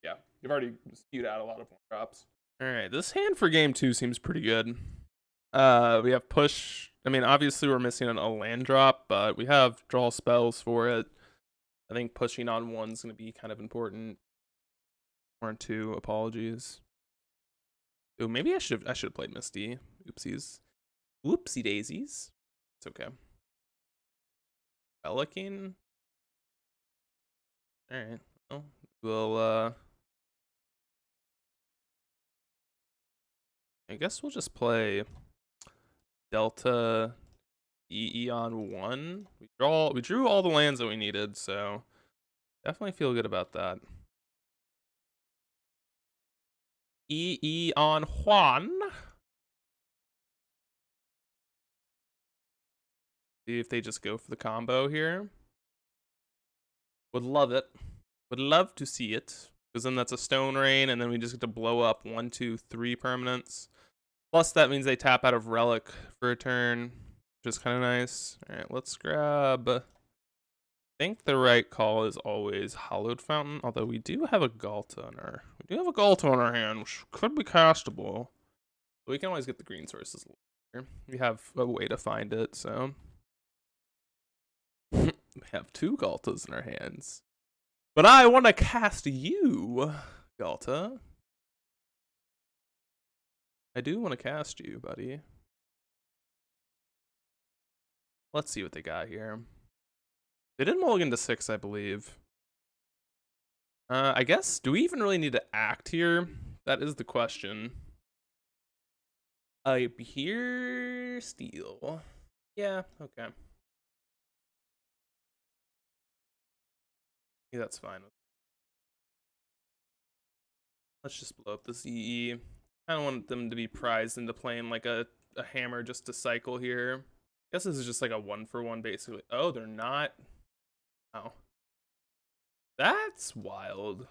Yeah, you've already spewed out a lot of more drops. Alright, this hand for game 2 seems pretty good. We have push. I mean, obviously we're missing a land drop, but we have draw spells for it. I think pushing on 1's going to be kind of important. 1 or 2, apologies. Oh, maybe I should have played Misty. Oopsies. Whoopsie daisies. It's okay. Relicking? Alright. Well, we'll, I guess we'll just play Delta EE on 1. We drew all the lands that we needed, so definitely feel good about that. EE on Juan. See if they just go for the combo here. Would love it. Would love to see it. Because then that's a Stone Rain, and then we just get to blow up 1, 2, 3 permanents. Plus, that means they tap out of Relic for a turn, which is kind of nice. All right, let's grab. I think the right call is always Hallowed Fountain. Although we do have a Ghalta in our hand, which could be castable. But we can always get the green sources later. We have a way to find it, so we have 2 Ghaltas in our hands. But I want to cast you, Ghalta. I do want to cast you, buddy. Let's see what they got here. They did mulligan to 6, I believe. I guess, do we even really need to act here? That is the question. Here, steal. Yeah, okay. Yeah, that's fine. Let's just blow up this EE. I don't want them to be prized into playing like a hammer just to cycle here. I guess this is just like a 1-for-1 basically. Oh, they're not. Oh. That's wild.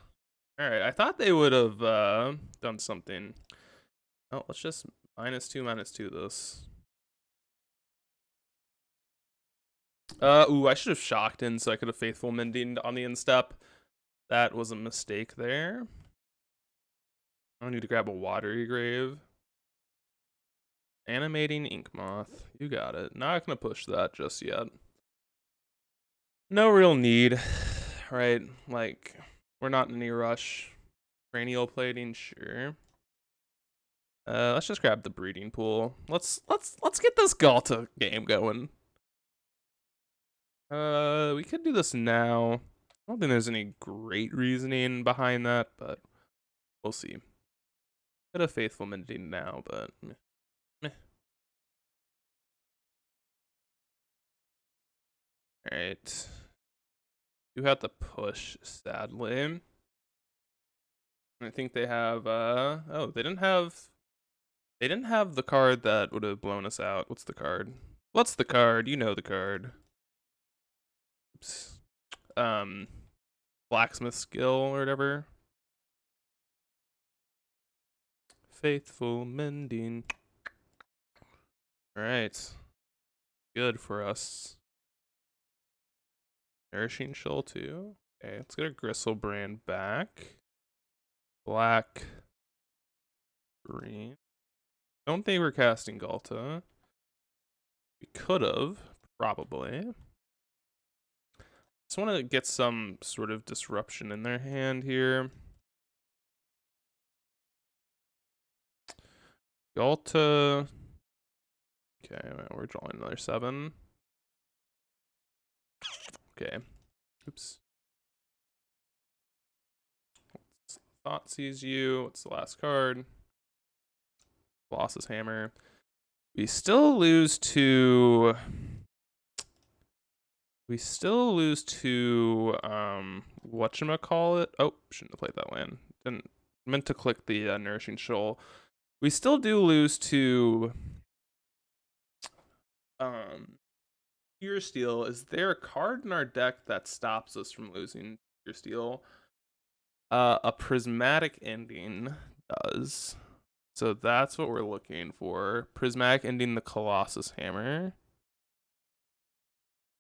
Alright, I thought they would have done something. Oh, let's just -2/-2 this. Ooh, I should have shocked in so I could have Faithful Mending on the instep. That was a mistake there. I need to grab a Watery Grave. Animating Ink Moth. You got it. Not gonna push that just yet. No real need, right? Like, we're not in any rush. Cranial Plating, sure. Let's just grab the Breeding Pool. Let's get this Ghalta game going. We could do this now. I don't think there's any great reasoning behind that, but we'll see. Could have Faithful Mending now, but meh. Alright. You have to push, sadly. I think they have oh, they didn't have the card that would have blown us out. What's the card? What's the card? You know the card. Oops. Blacksmith Skill or whatever. Faithful Mending. Alright. Good for us. Nourishing Shoal too. Okay, let's get a Gristlebrand back. Black. Green. Don't think we're casting Ghalta. We could have, probably. Just want to get some sort of disruption in their hand here. Ghalta. Okay, we're drawing another 7. Okay. Oops. Thought sees you. What's the last card? Colossus Hammer. We still lose to whatchamacallit? Oh, shouldn't have played that land. Meant to click the Nourishing Shoal. We still do lose to Pure Steel. Is there a card in our deck that stops us from losing Pure Steel? A Prismatic Ending does. So that's what we're looking for. Prismatic Ending the Colossus Hammer.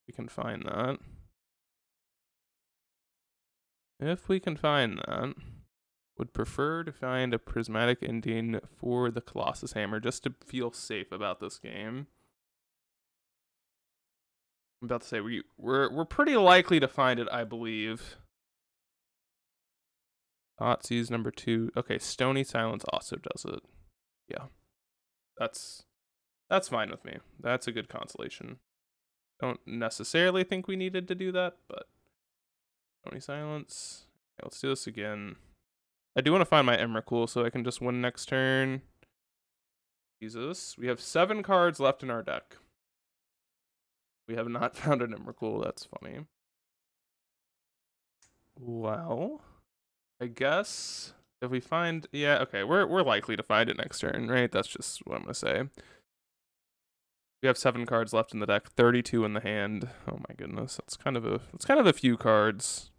We can find that. If we can find that, would prefer to find a Prismatic Ending for the Colossus Hammer just to feel safe about this game. I'm about to say we're pretty likely to find it, I believe. Thoughtseize number 2. Okay, Stony Silence also does it. Yeah. That's fine with me. That's a good consolation. Don't necessarily think we needed to do that, but Tony silence. Okay, let's do this again. I do want to find my Emrakul so I can just win next turn. Jesus, we have 7 cards left in our deck. We have not found an Emrakul. That's funny. Well, I guess if we find, yeah, okay, we're likely to find it next turn, right? That's just what I'm gonna say. We have 7 cards left in the deck, 32 in the hand. Oh my goodness, that's kind of a few cards.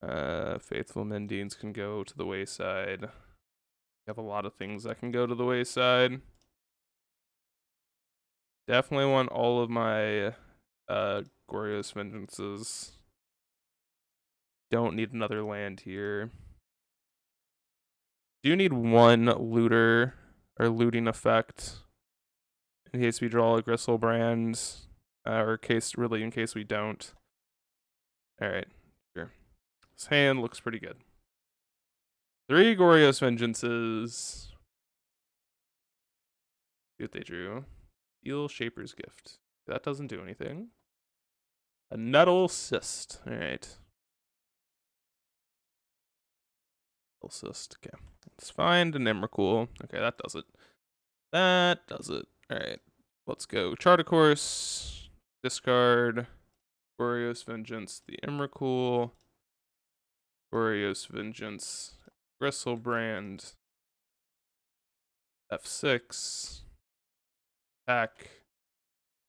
Faithful Mendines can go to the wayside. We have a lot of things that can go to the wayside. Definitely want all of my Goryo's Vengeances. Don't need another land here. Do need one looter or looting effect in case we draw a Gristlebrand, or in case we don't. All right, sure. This hand looks pretty good. 3 Goryo's Vengeances. See what they drew. Steel Shaper's Gift. That doesn't do anything. A Nettle Cyst. All right. Cyst. Okay. Let's find an Emrakul. Okay, that does it. That does it. All right. Let's go. Chart a course. Discard. Goryo's Vengeance. The Emrakul. Goryo's Vengeance. Gristlebrand. F6. Attack.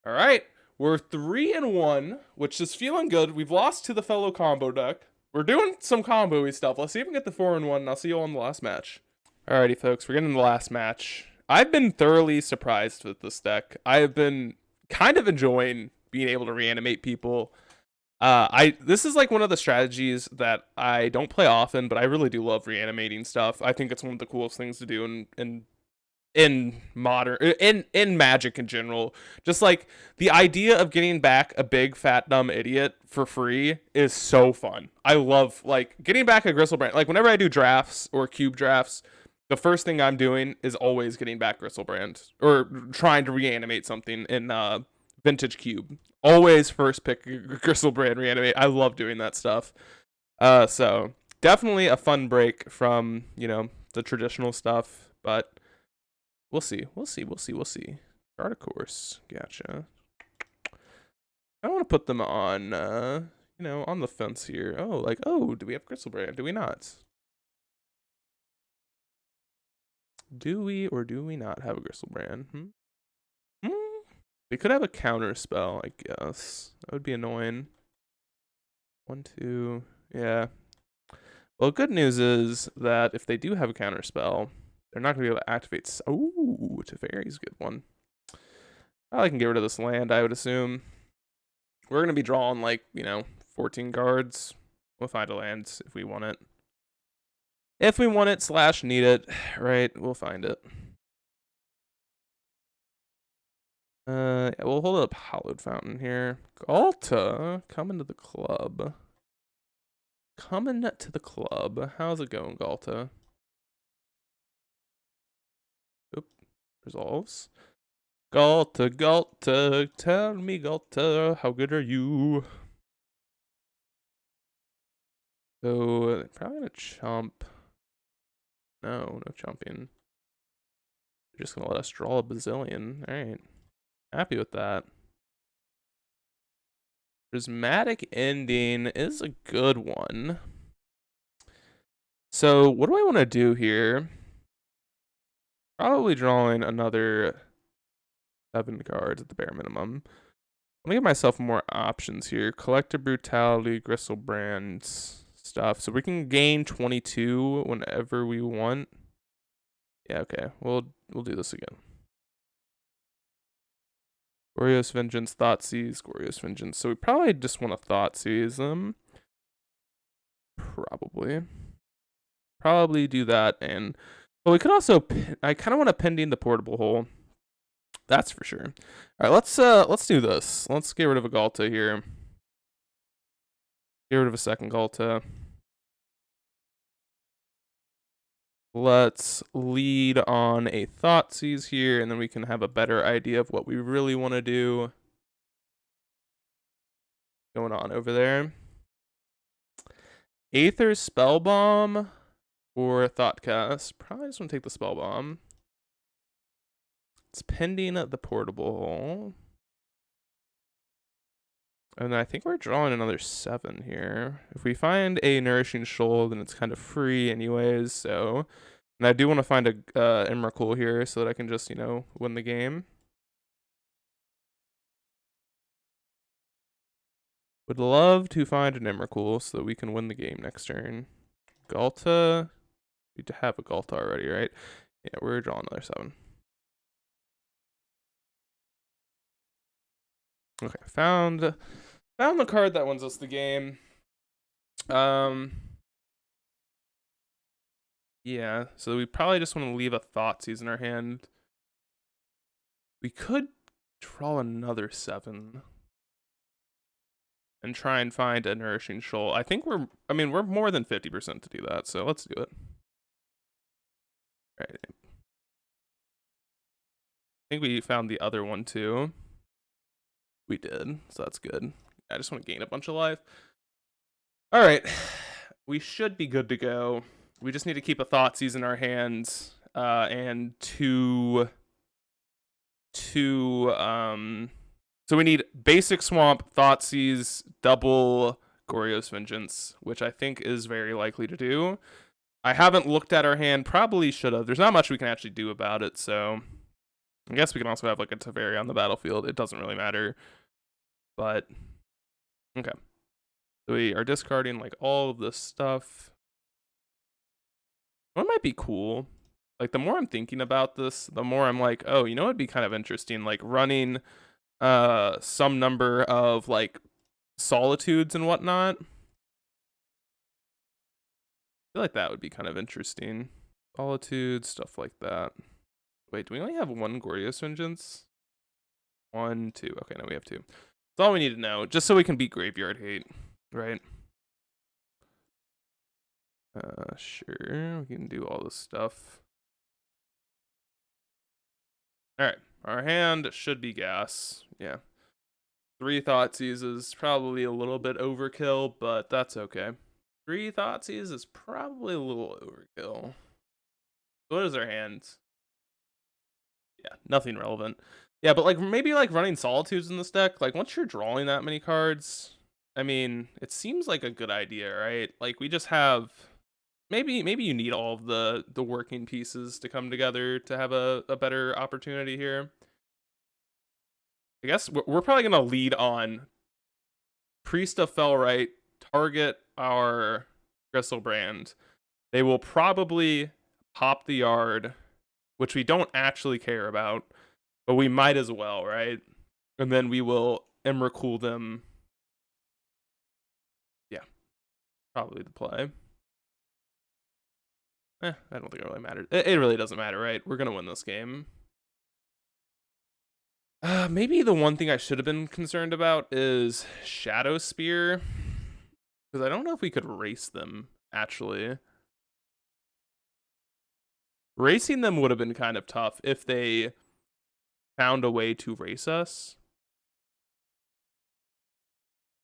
All right. We're 3-1, which is feeling good. We've lost to the fellow combo deck. We're doing some combo-y stuff. Let's see if we can get the 4-1, and I'll see you all in the last match. Alrighty, folks. We're getting to the last match. I've been thoroughly surprised with this deck. I have been kind of enjoying being able to reanimate people. This is like one of the strategies that I don't play often, but I really do love reanimating stuff. I think it's one of the coolest things to do in modern in Magic in general. Just like the idea of getting back a big fat dumb idiot for free is so fun. I love like getting back a Gristlebrand. Like whenever I do drafts or cube drafts, the first thing I'm doing is always getting back Gristlebrand or trying to reanimate something in Vintage Cube. Always first pick Gristlebrand reanimate. I love doing that stuff. So definitely a fun break from, you know, the traditional stuff, but we'll see. Chart a course. Gotcha. I don't want to put them on, you know, on the fence here. Oh, like, oh, do we have Gristlebrand? Do we not? Do we or do we not have a Gristlebrand? We could have a counter spell, I guess. That would be annoying. 1, 2, yeah. Well, good news is that if they do have a counter spell, they're not going to be able to activate. Oh, Teferi's a good one. I can get rid of this land, I would assume. We're going to be drawing, like, you know, 14 cards. We'll find a land if we want it. If we want it / need it, right, we'll find it. Yeah, we'll hold up Hallowed Fountain here. Ghalta, coming to the club. Coming to the club. How's it going, Ghalta? Oop, resolves. Ghalta, tell me, Ghalta, how good are you? So, probably gonna chomp. No chomping. They're just gonna let us draw a bazillion. Alright. Happy with that. Prismatic Ending is a good one. So, what do I want to do here? Probably drawing another 7 cards at the bare minimum. Let me give myself more options here. Collective Brutality, Gristlebrand stuff. So we can gain 22 whenever we want. Yeah, okay. We'll do this again. Goryo's Vengeance, Thoughtseize, Goryo's Vengeance. So we probably just want to Thoughtseize them. Probably do that, and but we could also. I kind of want to Pending the Portable Hole. That's for sure. All right, let's do this. Let's get rid of a Ghalta here. Get rid of a second Ghalta. Let's lead on a Thoughtseize here, and then we can have a better idea of what we really want to do. going on over there. Aether Spellbomb or Thoughtcast. Probably just want to take the Spellbomb. It's pending the portable. And I think we're drawing another 7 here. If we find a Nourishing Shoal, then it's kind of free anyways, so... And I do want to find a Emrakul here so that I can just, you know, win the game. Would love to find an Emrakul so that we can win the game next turn. Ghalta. We need to have a Ghalta already, right? Yeah, we're drawing another 7. Okay, found the card that wins us the game. Yeah, so we probably just want to leave a Thoughtseize in our hand. We could draw another 7 and try and find a Nourishing Shoal. I think we're more than 50% to do that, so let's do it. All right. I think we found the other one too. We did, so that's good. I just want to gain a bunch of life. All right, we should be good to go. We just need to keep a Thoughtseize in our hands, and so we need basic Swamp, Thoughtseize, double Goryo's Vengeance, which I think is very likely to do. I haven't looked at our hand, probably should have. There's not much we can actually do about it, so I guess we can also have like a Teferi on the battlefield. It doesn't really matter, but okay. So we are discarding like all of this stuff. What might be cool? Like the more I'm thinking about this, the more I'm like, oh, you know what'd be kind of interesting? Like running some number of like solitudes and whatnot. I feel like that would be kind of interesting. Solitude, stuff like that. Wait, do we only have one Goryo's Vengeance? 1, 2. Okay, no, we have 2. That's all we need to know, just so we can beat Graveyard Hate, right? Sure, we can do all this stuff. All right, our hand should be gas. Yeah. 3 Thoughtseizes, probably a little bit overkill, but that's okay. 3 Thoughtseizes is probably a little overkill. What is our hand? Yeah, nothing relevant. Yeah, but like maybe like running Solitudes in this deck, like once you're drawing that many cards, I mean, it seems like a good idea, right? Like we just have maybe you need all of the working pieces to come together to have a better opportunity here. I guess we're probably gonna lead on Priest of Felright, target our Gristlebrand. They will probably pop the Yard, which we don't actually care about, but we might as well, right? And then we will Emrakul them. Yeah, probably the play. I don't think it really matters. It really doesn't matter, right? We're gonna win this game. Maybe the one thing I should have been concerned about is Shadow Spear, because I don't know if we could race them, actually. Racing them would have been kind of tough if they found a way to race us.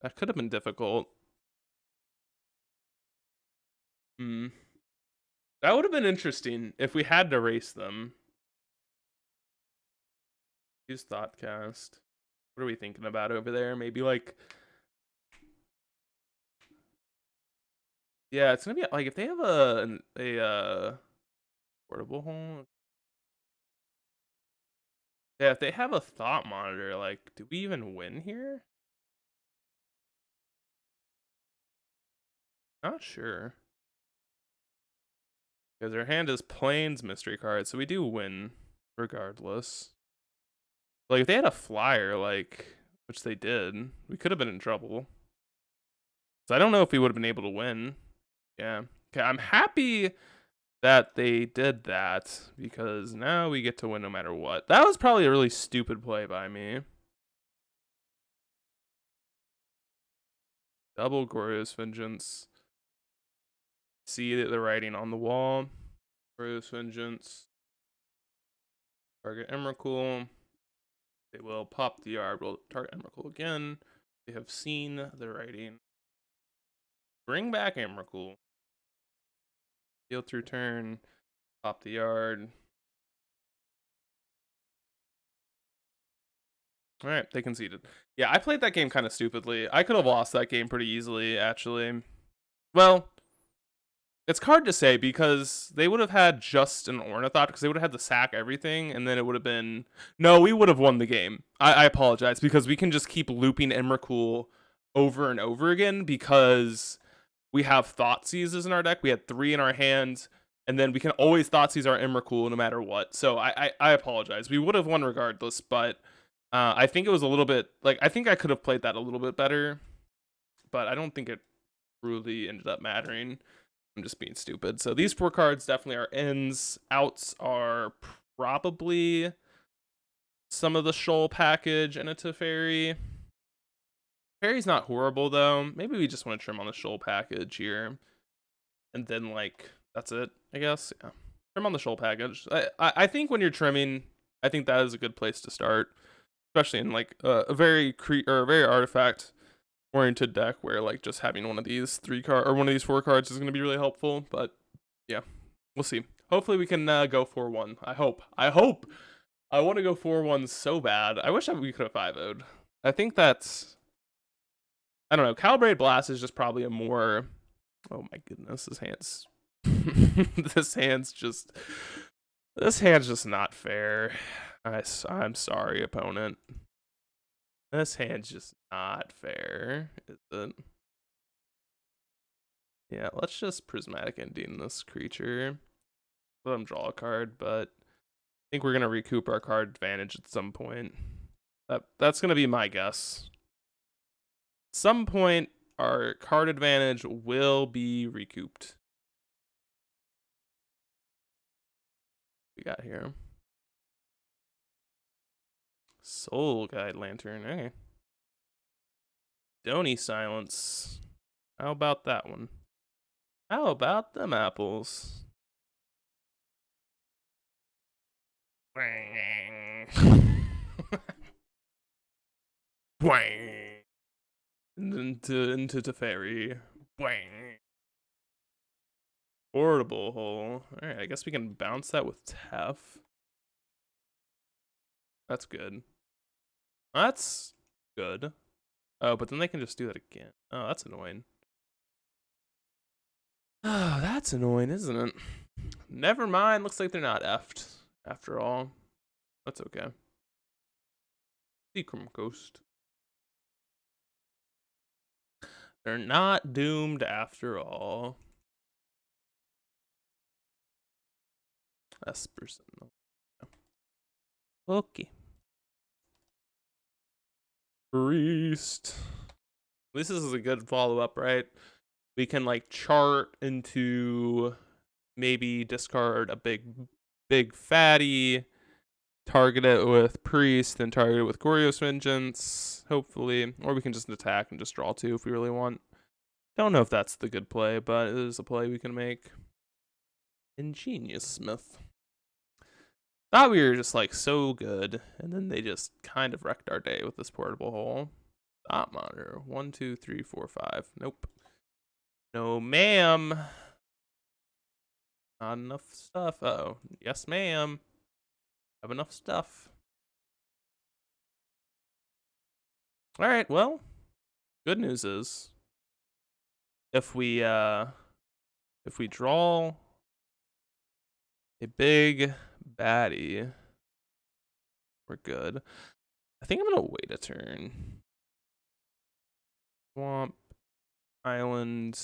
That could have been difficult. That would have been interesting if we had to race them. Use Thoughtcast. What are we thinking about over there? Maybe like... Yeah, it's gonna be like if they have a portable home. Yeah, if they have a Thought Monitor, like, do we even win here? Not sure. Because their hand is Plains Mystery card, so we do win regardless. Like, if they had a flyer, like, which they did, we could have been in trouble. So I don't know if we would have been able to win. Yeah. Okay, I'm happy that they did that, because now we get to win no matter what. That was probably a really stupid play by me. Double Goryo's Vengeance. See the writing on the wall. Goryo's Vengeance. Target Emrakul. They will pop the Yard. We'll target Emrakul again. They have seen the writing. Bring back Emrakul. Field through turn. Top the yard. All right, they conceded. Yeah, I played that game kind of stupidly. I could have lost that game pretty easily, actually. Well, it's hard to say because they would have had just an Ornithopter because they would have had to sack everything, and then it would have been... No, we would have won the game. I apologize because we can just keep looping Emrakul over and over again because we have Thoughtseize in our deck. We had 3 in our hands, and then we can always Thoughtseize our Emrakul no matter what. So I apologize. We would have won regardless, but I think it was a little bit... Like, I think I could have played that a little bit better, but I don't think it really ended up mattering. I'm just being stupid. So these 4 cards definitely are ends. Outs are probably some of the Shoal package and a Teferi. Teferi's not horrible, though. Maybe we just want to trim on the Shoal package here. And then, like, that's it, I guess. Yeah. Trim on the Shoal package. I think when you're trimming, I think that is a good place to start. Especially in, like, a very artifact oriented deck where like just having one of these 4 cards is going to be really helpful. But yeah, we'll see. Hopefully we can go 4-1. I hope I want to go 4-1 so bad. I wish we could have 5-0'd. I think that's... I don't know. Calibrated Blast is just probably a more... Oh my goodness, this hand's... this hand's just not fair. I'm sorry, opponent. This hand's just not fair, is it? Yeah, let's just Prismatic Ending this creature. Let him draw a card, but I think we're going to recoup our card advantage at some point. That's going to be my guess. At some point, our card advantage will be recouped. What we got here? Soul Guide Lantern. Okay. Stony Silence. How about that one? How about them apples? into Teferi. Portable Hole. Alright, I guess we can bounce that with Tef. That's good. That's good. Oh, but then they can just do that again. Oh, that's annoying. Oh, that's annoying, isn't it? Never mind. Looks like they're not effed after all. That's okay. Secret Ghost. They're not doomed after all. Esperson. Okay. Priest. This is a good follow-up, right? We can like chart into maybe discard a big fatty, target it with Priest, then target it with Goryo's Vengeance, hopefully. Or we can just attack and just draw 2 if we really want. Don't know if that's the good play, but it is a play we can make. Ingenious Smith. Thought we were just like so good, and then they just kind of wrecked our day with this Portable Hole. Dot monitor. 1, 2, 3, 4, 5. Nope. No, ma'am. Not enough stuff. Uh-oh. Yes, ma'am. Have enough stuff. Alright, well. Good news is if we draw a big baddie, we're good. I think I'm gonna wait a turn. Swamp, island.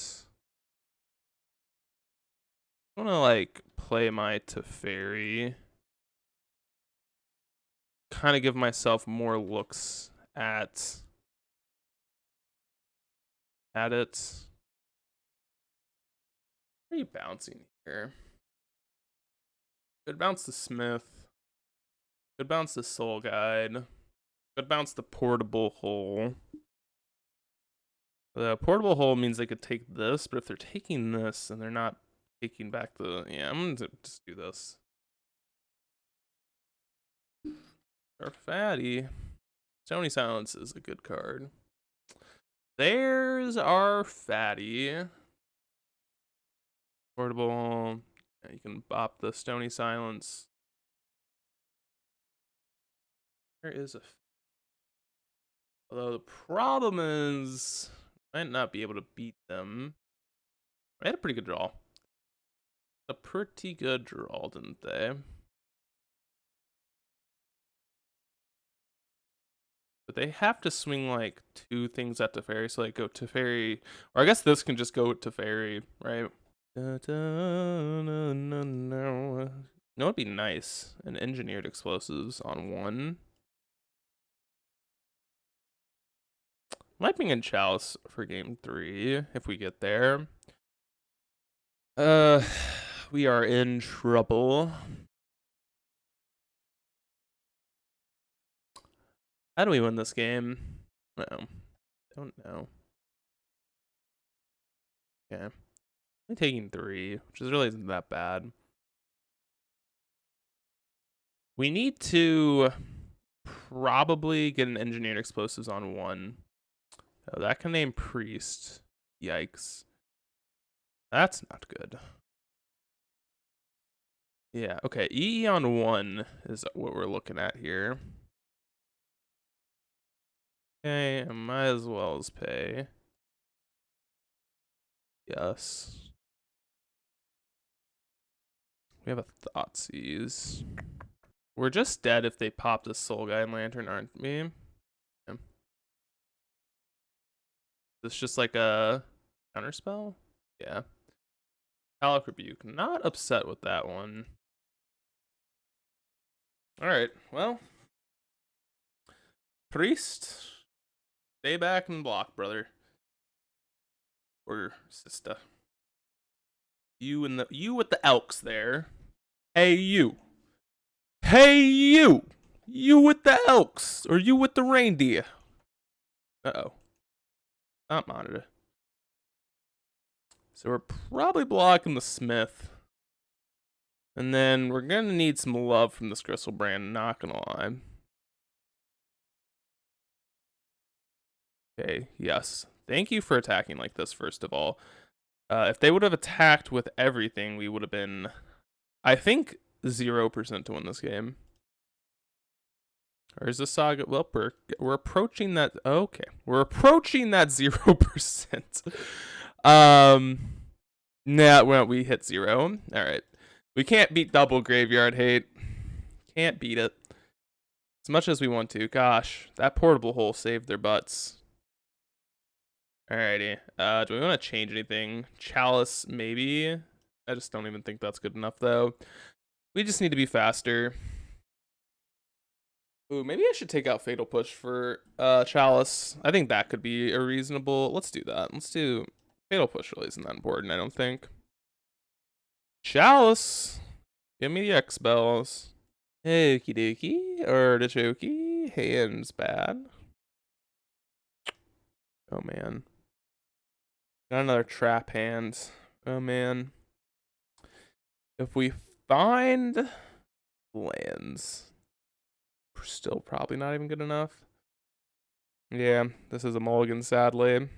I wanna like play my Teferi. Kind of give myself more looks at it. What are you bouncing here? Could bounce the Smith. Could bounce the Soul Guide. Could bounce the Portable Hole. The Portable Hole means they could take this, but if they're taking this and they're not taking back the... Yeah, I'm gonna just do this. Or Fatty. Stony Silence is a good card. There's our fatty. Portable. Yeah, you can bop the Stony Silence. There is a. Although the problem is, I might not be able to beat them. I had a pretty good draw. A pretty good draw, didn't they? But they have to swing like 2 things at Teferi, so like go Teferi, or I guess this can just go Teferi, right? No, it'd be nice. An engineered explosives on 1. Might bring in Chalice for game 3 if we get there. We are in trouble. How do we win this game? No, don't know. Okay, I'm taking 3, which is really isn't that bad. We need to probably get an engineered explosives on 1. Oh, that can name priest. Yikes. That's not good. Yeah, okay. EE on 1 is what we're looking at here. Okay, I might as well as pay. Yes. We have a Thoughtseize. We're just dead if they pop the Soul Guide Lantern, aren't we? Yeah. This just like a counterspell? Yeah. Phallic Rebuke. Not upset with that one. Alright, well. Priest. Stay back and block, brother. Or sister. You with the elks there. Hey you. Hey you. You with the elks. Or you with the reindeer. Uh-oh. Not monitor. So we're probably blocking the Smith. And then we're gonna need some love from this Crystal Brand, not gonna lie. Okay, yes. Thank you for attacking like this, first of all. If they would have attacked with everything, we would have been, I think, 0% to win this game. Or is this Saga? Well, we're approaching that. Okay, we're approaching that 0%. Nah, well, we hit 0. All right, we can't beat double graveyard hate. Can't beat it as much as we want to. Gosh, that portable hole saved their butts. Alrighty. Do we want to change anything? Chalice, maybe. I just don't even think that's good enough, though. We just need to be faster. Ooh, maybe I should take out Fatal Push for Chalice. I think that could be a reasonable. Let's do that. Let's do Fatal Push. Really isn't that important, I don't think. Chalice, give me the X bells. Okie dokie, artichoke. Hands bad. Oh man. Got another trap hand. Oh man. If we find lands, we're still probably not even good enough. Yeah, this is a mulligan, sadly.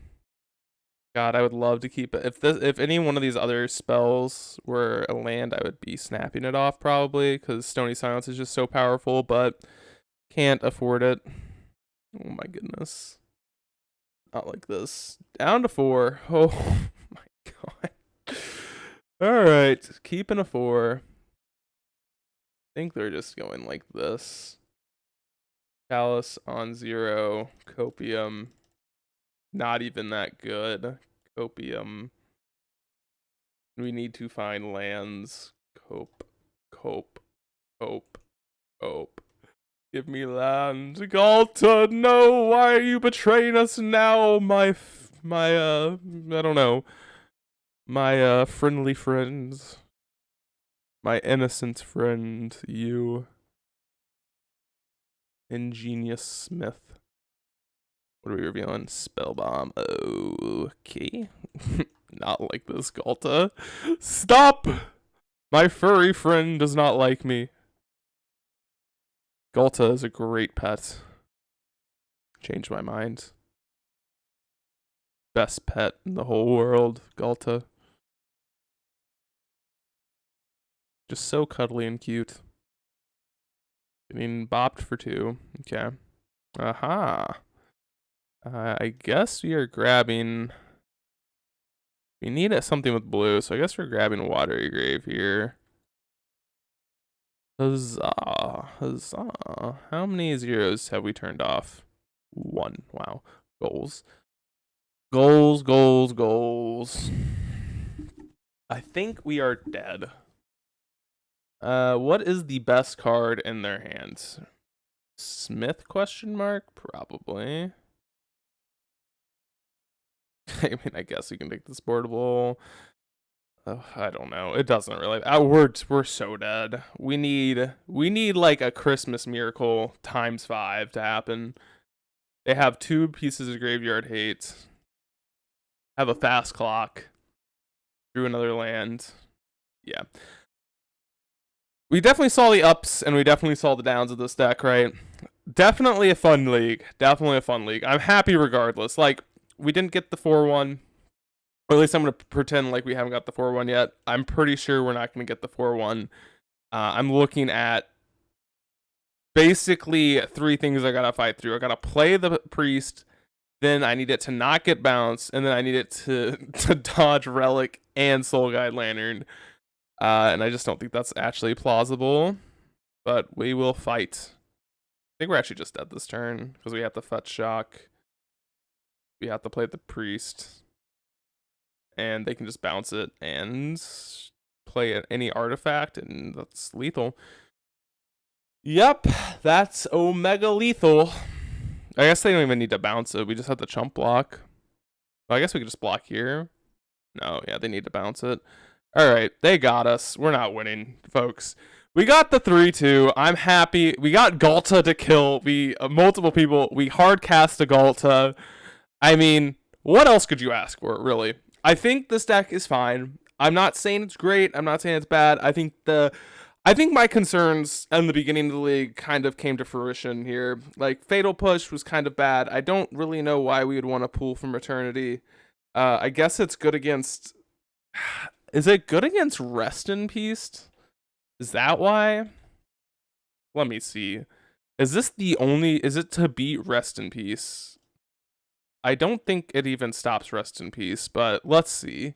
God, I would love to keep it. If any one of these other spells were a land, I would be snapping it off probably, because Stony Silence is just so powerful, but can't afford it. Oh my goodness. Not like this. Down to 4. Oh my god. Alright, keeping a 4. I think they're just going like this. Chalice on 0. Copium. Not even that good. Copium. We need to find lands. Cope. Give me land. Ghalta, no! Why are you betraying us now, I don't know. My, friendly friends. My innocent friend, you. Ingenious Smith. What are we revealing? Spellbomb. Okay. Not like this, Ghalta. Stop! My furry friend does not like me. Ghalta is a great pet. Changed my mind. Best pet in the whole world, Ghalta. Just so cuddly and cute. Getting bopped for 2. Okay. Aha. I guess we are grabbing... We need something with blue, so I guess we're grabbing Watery Grave here. Huzzah. Huzzah. How many zeros have we turned off? 1. Wow. Goals. Goals, goals, goals. I think we are dead. What is the best card in their hands? Smith question mark? Probably. I mean, I guess we can take this portable. Oh, I don't know. It doesn't really. We're so dead. We need like a Christmas miracle ×5 to happen. They have 2 pieces of graveyard hate. Have a fast clock. Through another land. Yeah. We definitely saw the ups and we definitely saw the downs of this deck, right? Definitely a fun league. Definitely a fun league. I'm happy regardless. Like, we didn't get the 4-1. Or at least I'm going to pretend like we haven't got the 4-1 yet. I'm pretty sure we're not going to get the 4-1. I'm looking at basically 3 things I got to fight through. I got to play the priest, then I need it to not get bounced, and then I need it to dodge Relic and Soul Guide Lantern. And I just don't think that's actually plausible. But we will fight. I think we're actually just dead this turn, because we have to fetch Shock. We have to play the priest. And they can just bounce it and play any artifact, and that's lethal. Yep, that's Omega lethal. I guess they don't even need to bounce it. We just have to chump block. Well, I guess we could just block here. No, yeah, they need to bounce it. All right, they got us. We're not winning, folks. We got the 3-2. I'm happy. We got Ghalta to kill. Multiple people. We hard cast a Ghalta. I mean, what else could you ask for, really? I think this deck is fine. I'm not saying it's great. I'm not saying it's bad. I think my concerns in the beginning of the league kind of came to fruition here. Like, Fatal Push was kind of bad. I don't really know why we would want to pull from Eternity. I guess it's good against... Is it good against Rest in Peace? Is that why? Let me see. Is it to beat Rest in Peace? I don't think it even stops Rest in Peace, but let's see.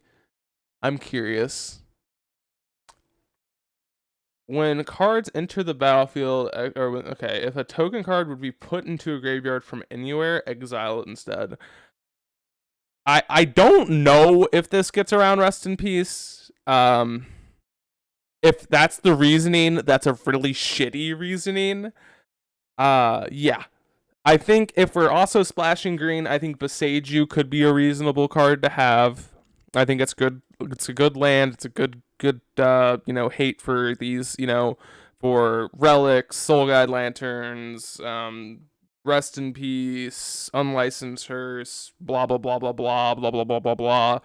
I'm curious. When cards enter the battlefield, if a token card would be put into a graveyard from anywhere, exile it instead. I don't know if this gets around Rest in Peace. If that's the reasoning, that's a really shitty reasoning. Yeah. I think if we're also splashing green, I think Besage You could be a reasonable card to have. I think it's good. It's a good land. It's a good hate for these, for relics, Soul Guide Lanterns, Rest in Peace, Unlicensed Hearse, blah blah blah blah blah blah blah blah blah blah.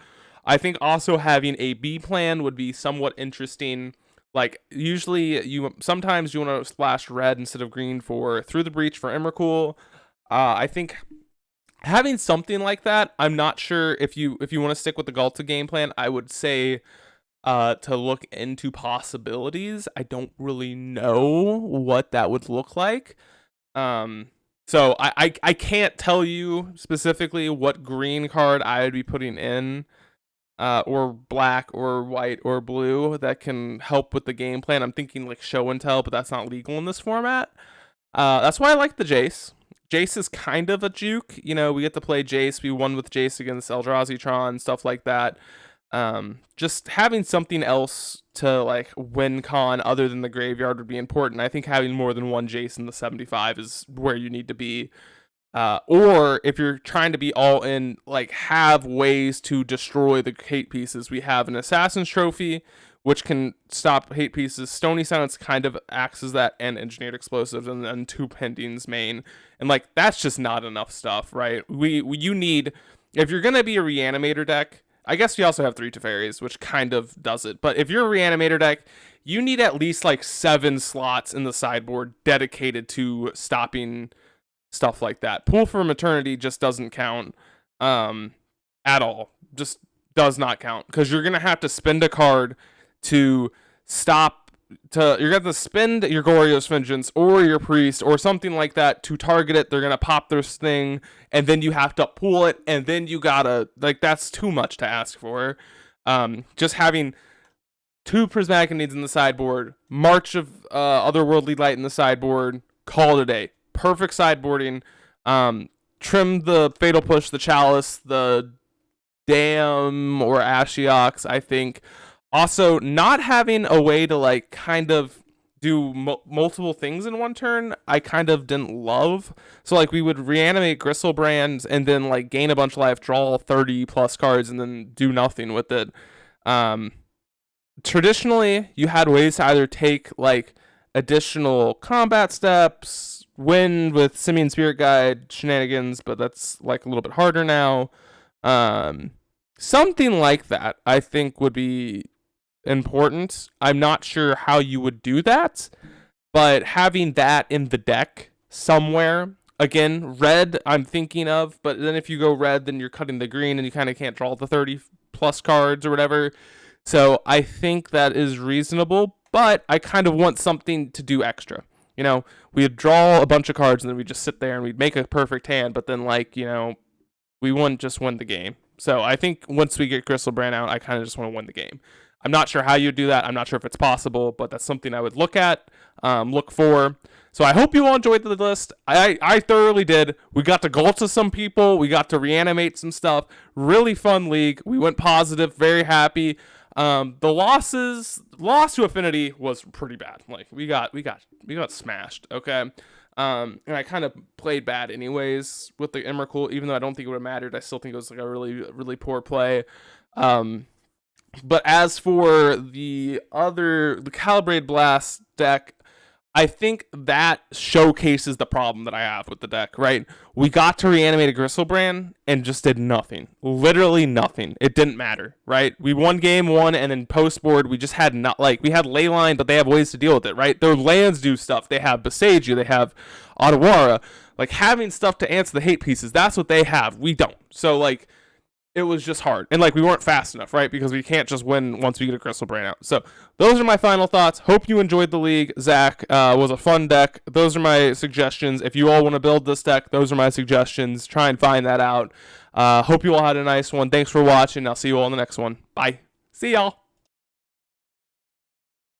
I think also having a B plan would be somewhat interesting. Like, usually sometimes you want to splash red instead of green for Through the Breach for Emrakul. I think having something like that, I'm not sure if you want to stick with the Ghalta game plan, I would say to look into possibilities. I don't really know what that would look like. So I can't tell you specifically what green card I would be putting in. Or black or white or blue that can help with the game plan. I'm thinking like show and tell, but that's not legal in this format. That's why I like the Jace. Jace is kind of a juke. We get to play Jace. We won with Jace against Eldrazi Tron, stuff like that. Just having something else to like win con other than the graveyard would be important. I think having more than one Jace in the 75 is where you need to be. Or if you're trying to be all in, like, have ways to destroy the hate pieces. We have an Assassin's Trophy, which can stop hate pieces. Stony Silence kind of acts as that, and Engineered Explosives, and then 2 Pendings main. And, like, that's just not enough stuff, right? You need, if you're gonna be a Reanimator deck, I guess we also have 3 Teferis, which kind of does it. But if you're a Reanimator deck, you need at least, like, 7 slots in the sideboard dedicated to stopping stuff like that. Pool from Eternity just doesn't count. at all. Just does not count, because you're gonna have to spend a card to stop. You're gonna have to spend your Goryo's Vengeance or your Priest or something like that to target it. They're gonna pop their thing, and then you have to pull it, and then you gotta, like, that's too much to ask for. Just having 2 Prismatic Needs in the sideboard, March of Otherworldly Light in the sideboard, call it a day. Perfect sideboarding. Trim the Fatal Push, the Chalice, the Dam or Ashiok, I think. Also, not having a way to, like, kind of do multiple things in one turn, I kind of didn't love. So, like, we would reanimate Gristlebrand and then, like, gain a bunch of life, draw 30 plus cards, and then do nothing with it. Traditionally, you had ways to either take, like, additional combat steps, win with Simian Spirit Guide shenanigans, but that's, like, a little bit harder now. Something like that, I think, would be important. I'm not sure how you would do that, but having that in the deck somewhere. Again, red I'm thinking of, but then if you go red, then you're cutting the green and you kind of can't draw the 30 plus cards or whatever. So I think that is reasonable, but I kind of want something to do extra. You know, we'd draw a bunch of cards and then we'd just sit there and we'd make a perfect hand, but then, like, you know, we wouldn't just win the game. So I think once we get Gristlebrand out, I kind of just want to win the game. I'm not sure how you do that. I'm not sure if it's possible, but that's something I would look at, look for. So I hope you all enjoyed the list. I thoroughly did. We got to Ghalta some people. We got to reanimate some stuff. Really fun league. We went positive. Very happy. The loss to Affinity was pretty bad. Like, we got smashed. Okay. And I kind of played bad anyways with the Emrakul, even though I don't think it would have mattered. I still think it was, like, a really, really poor play. But as for the Calibrated Blast deck, I think that showcases the problem that I have with the deck, right? We got to reanimate a Gristlebrand and just did nothing. Literally nothing. It didn't matter, right? We won game 1, and then post-board, we just had we had Leyline, but they have ways to deal with it, right? Their lands do stuff. They have Besage, they have Otawara. Like, having stuff to answer the hate pieces, that's what they have. We don't. So, like, it was just hard. And, like, we weren't fast enough, right? Because we can't just win once we get a Gristlebrand out. So those are my final thoughts. Hope you enjoyed the league. Zach, was a fun deck. Those are my suggestions. If you all want to build this deck, those are my suggestions. Try and find that out. Hope you all had a nice one. Thanks for watching. I'll see you all in the next one. Bye. See y'all.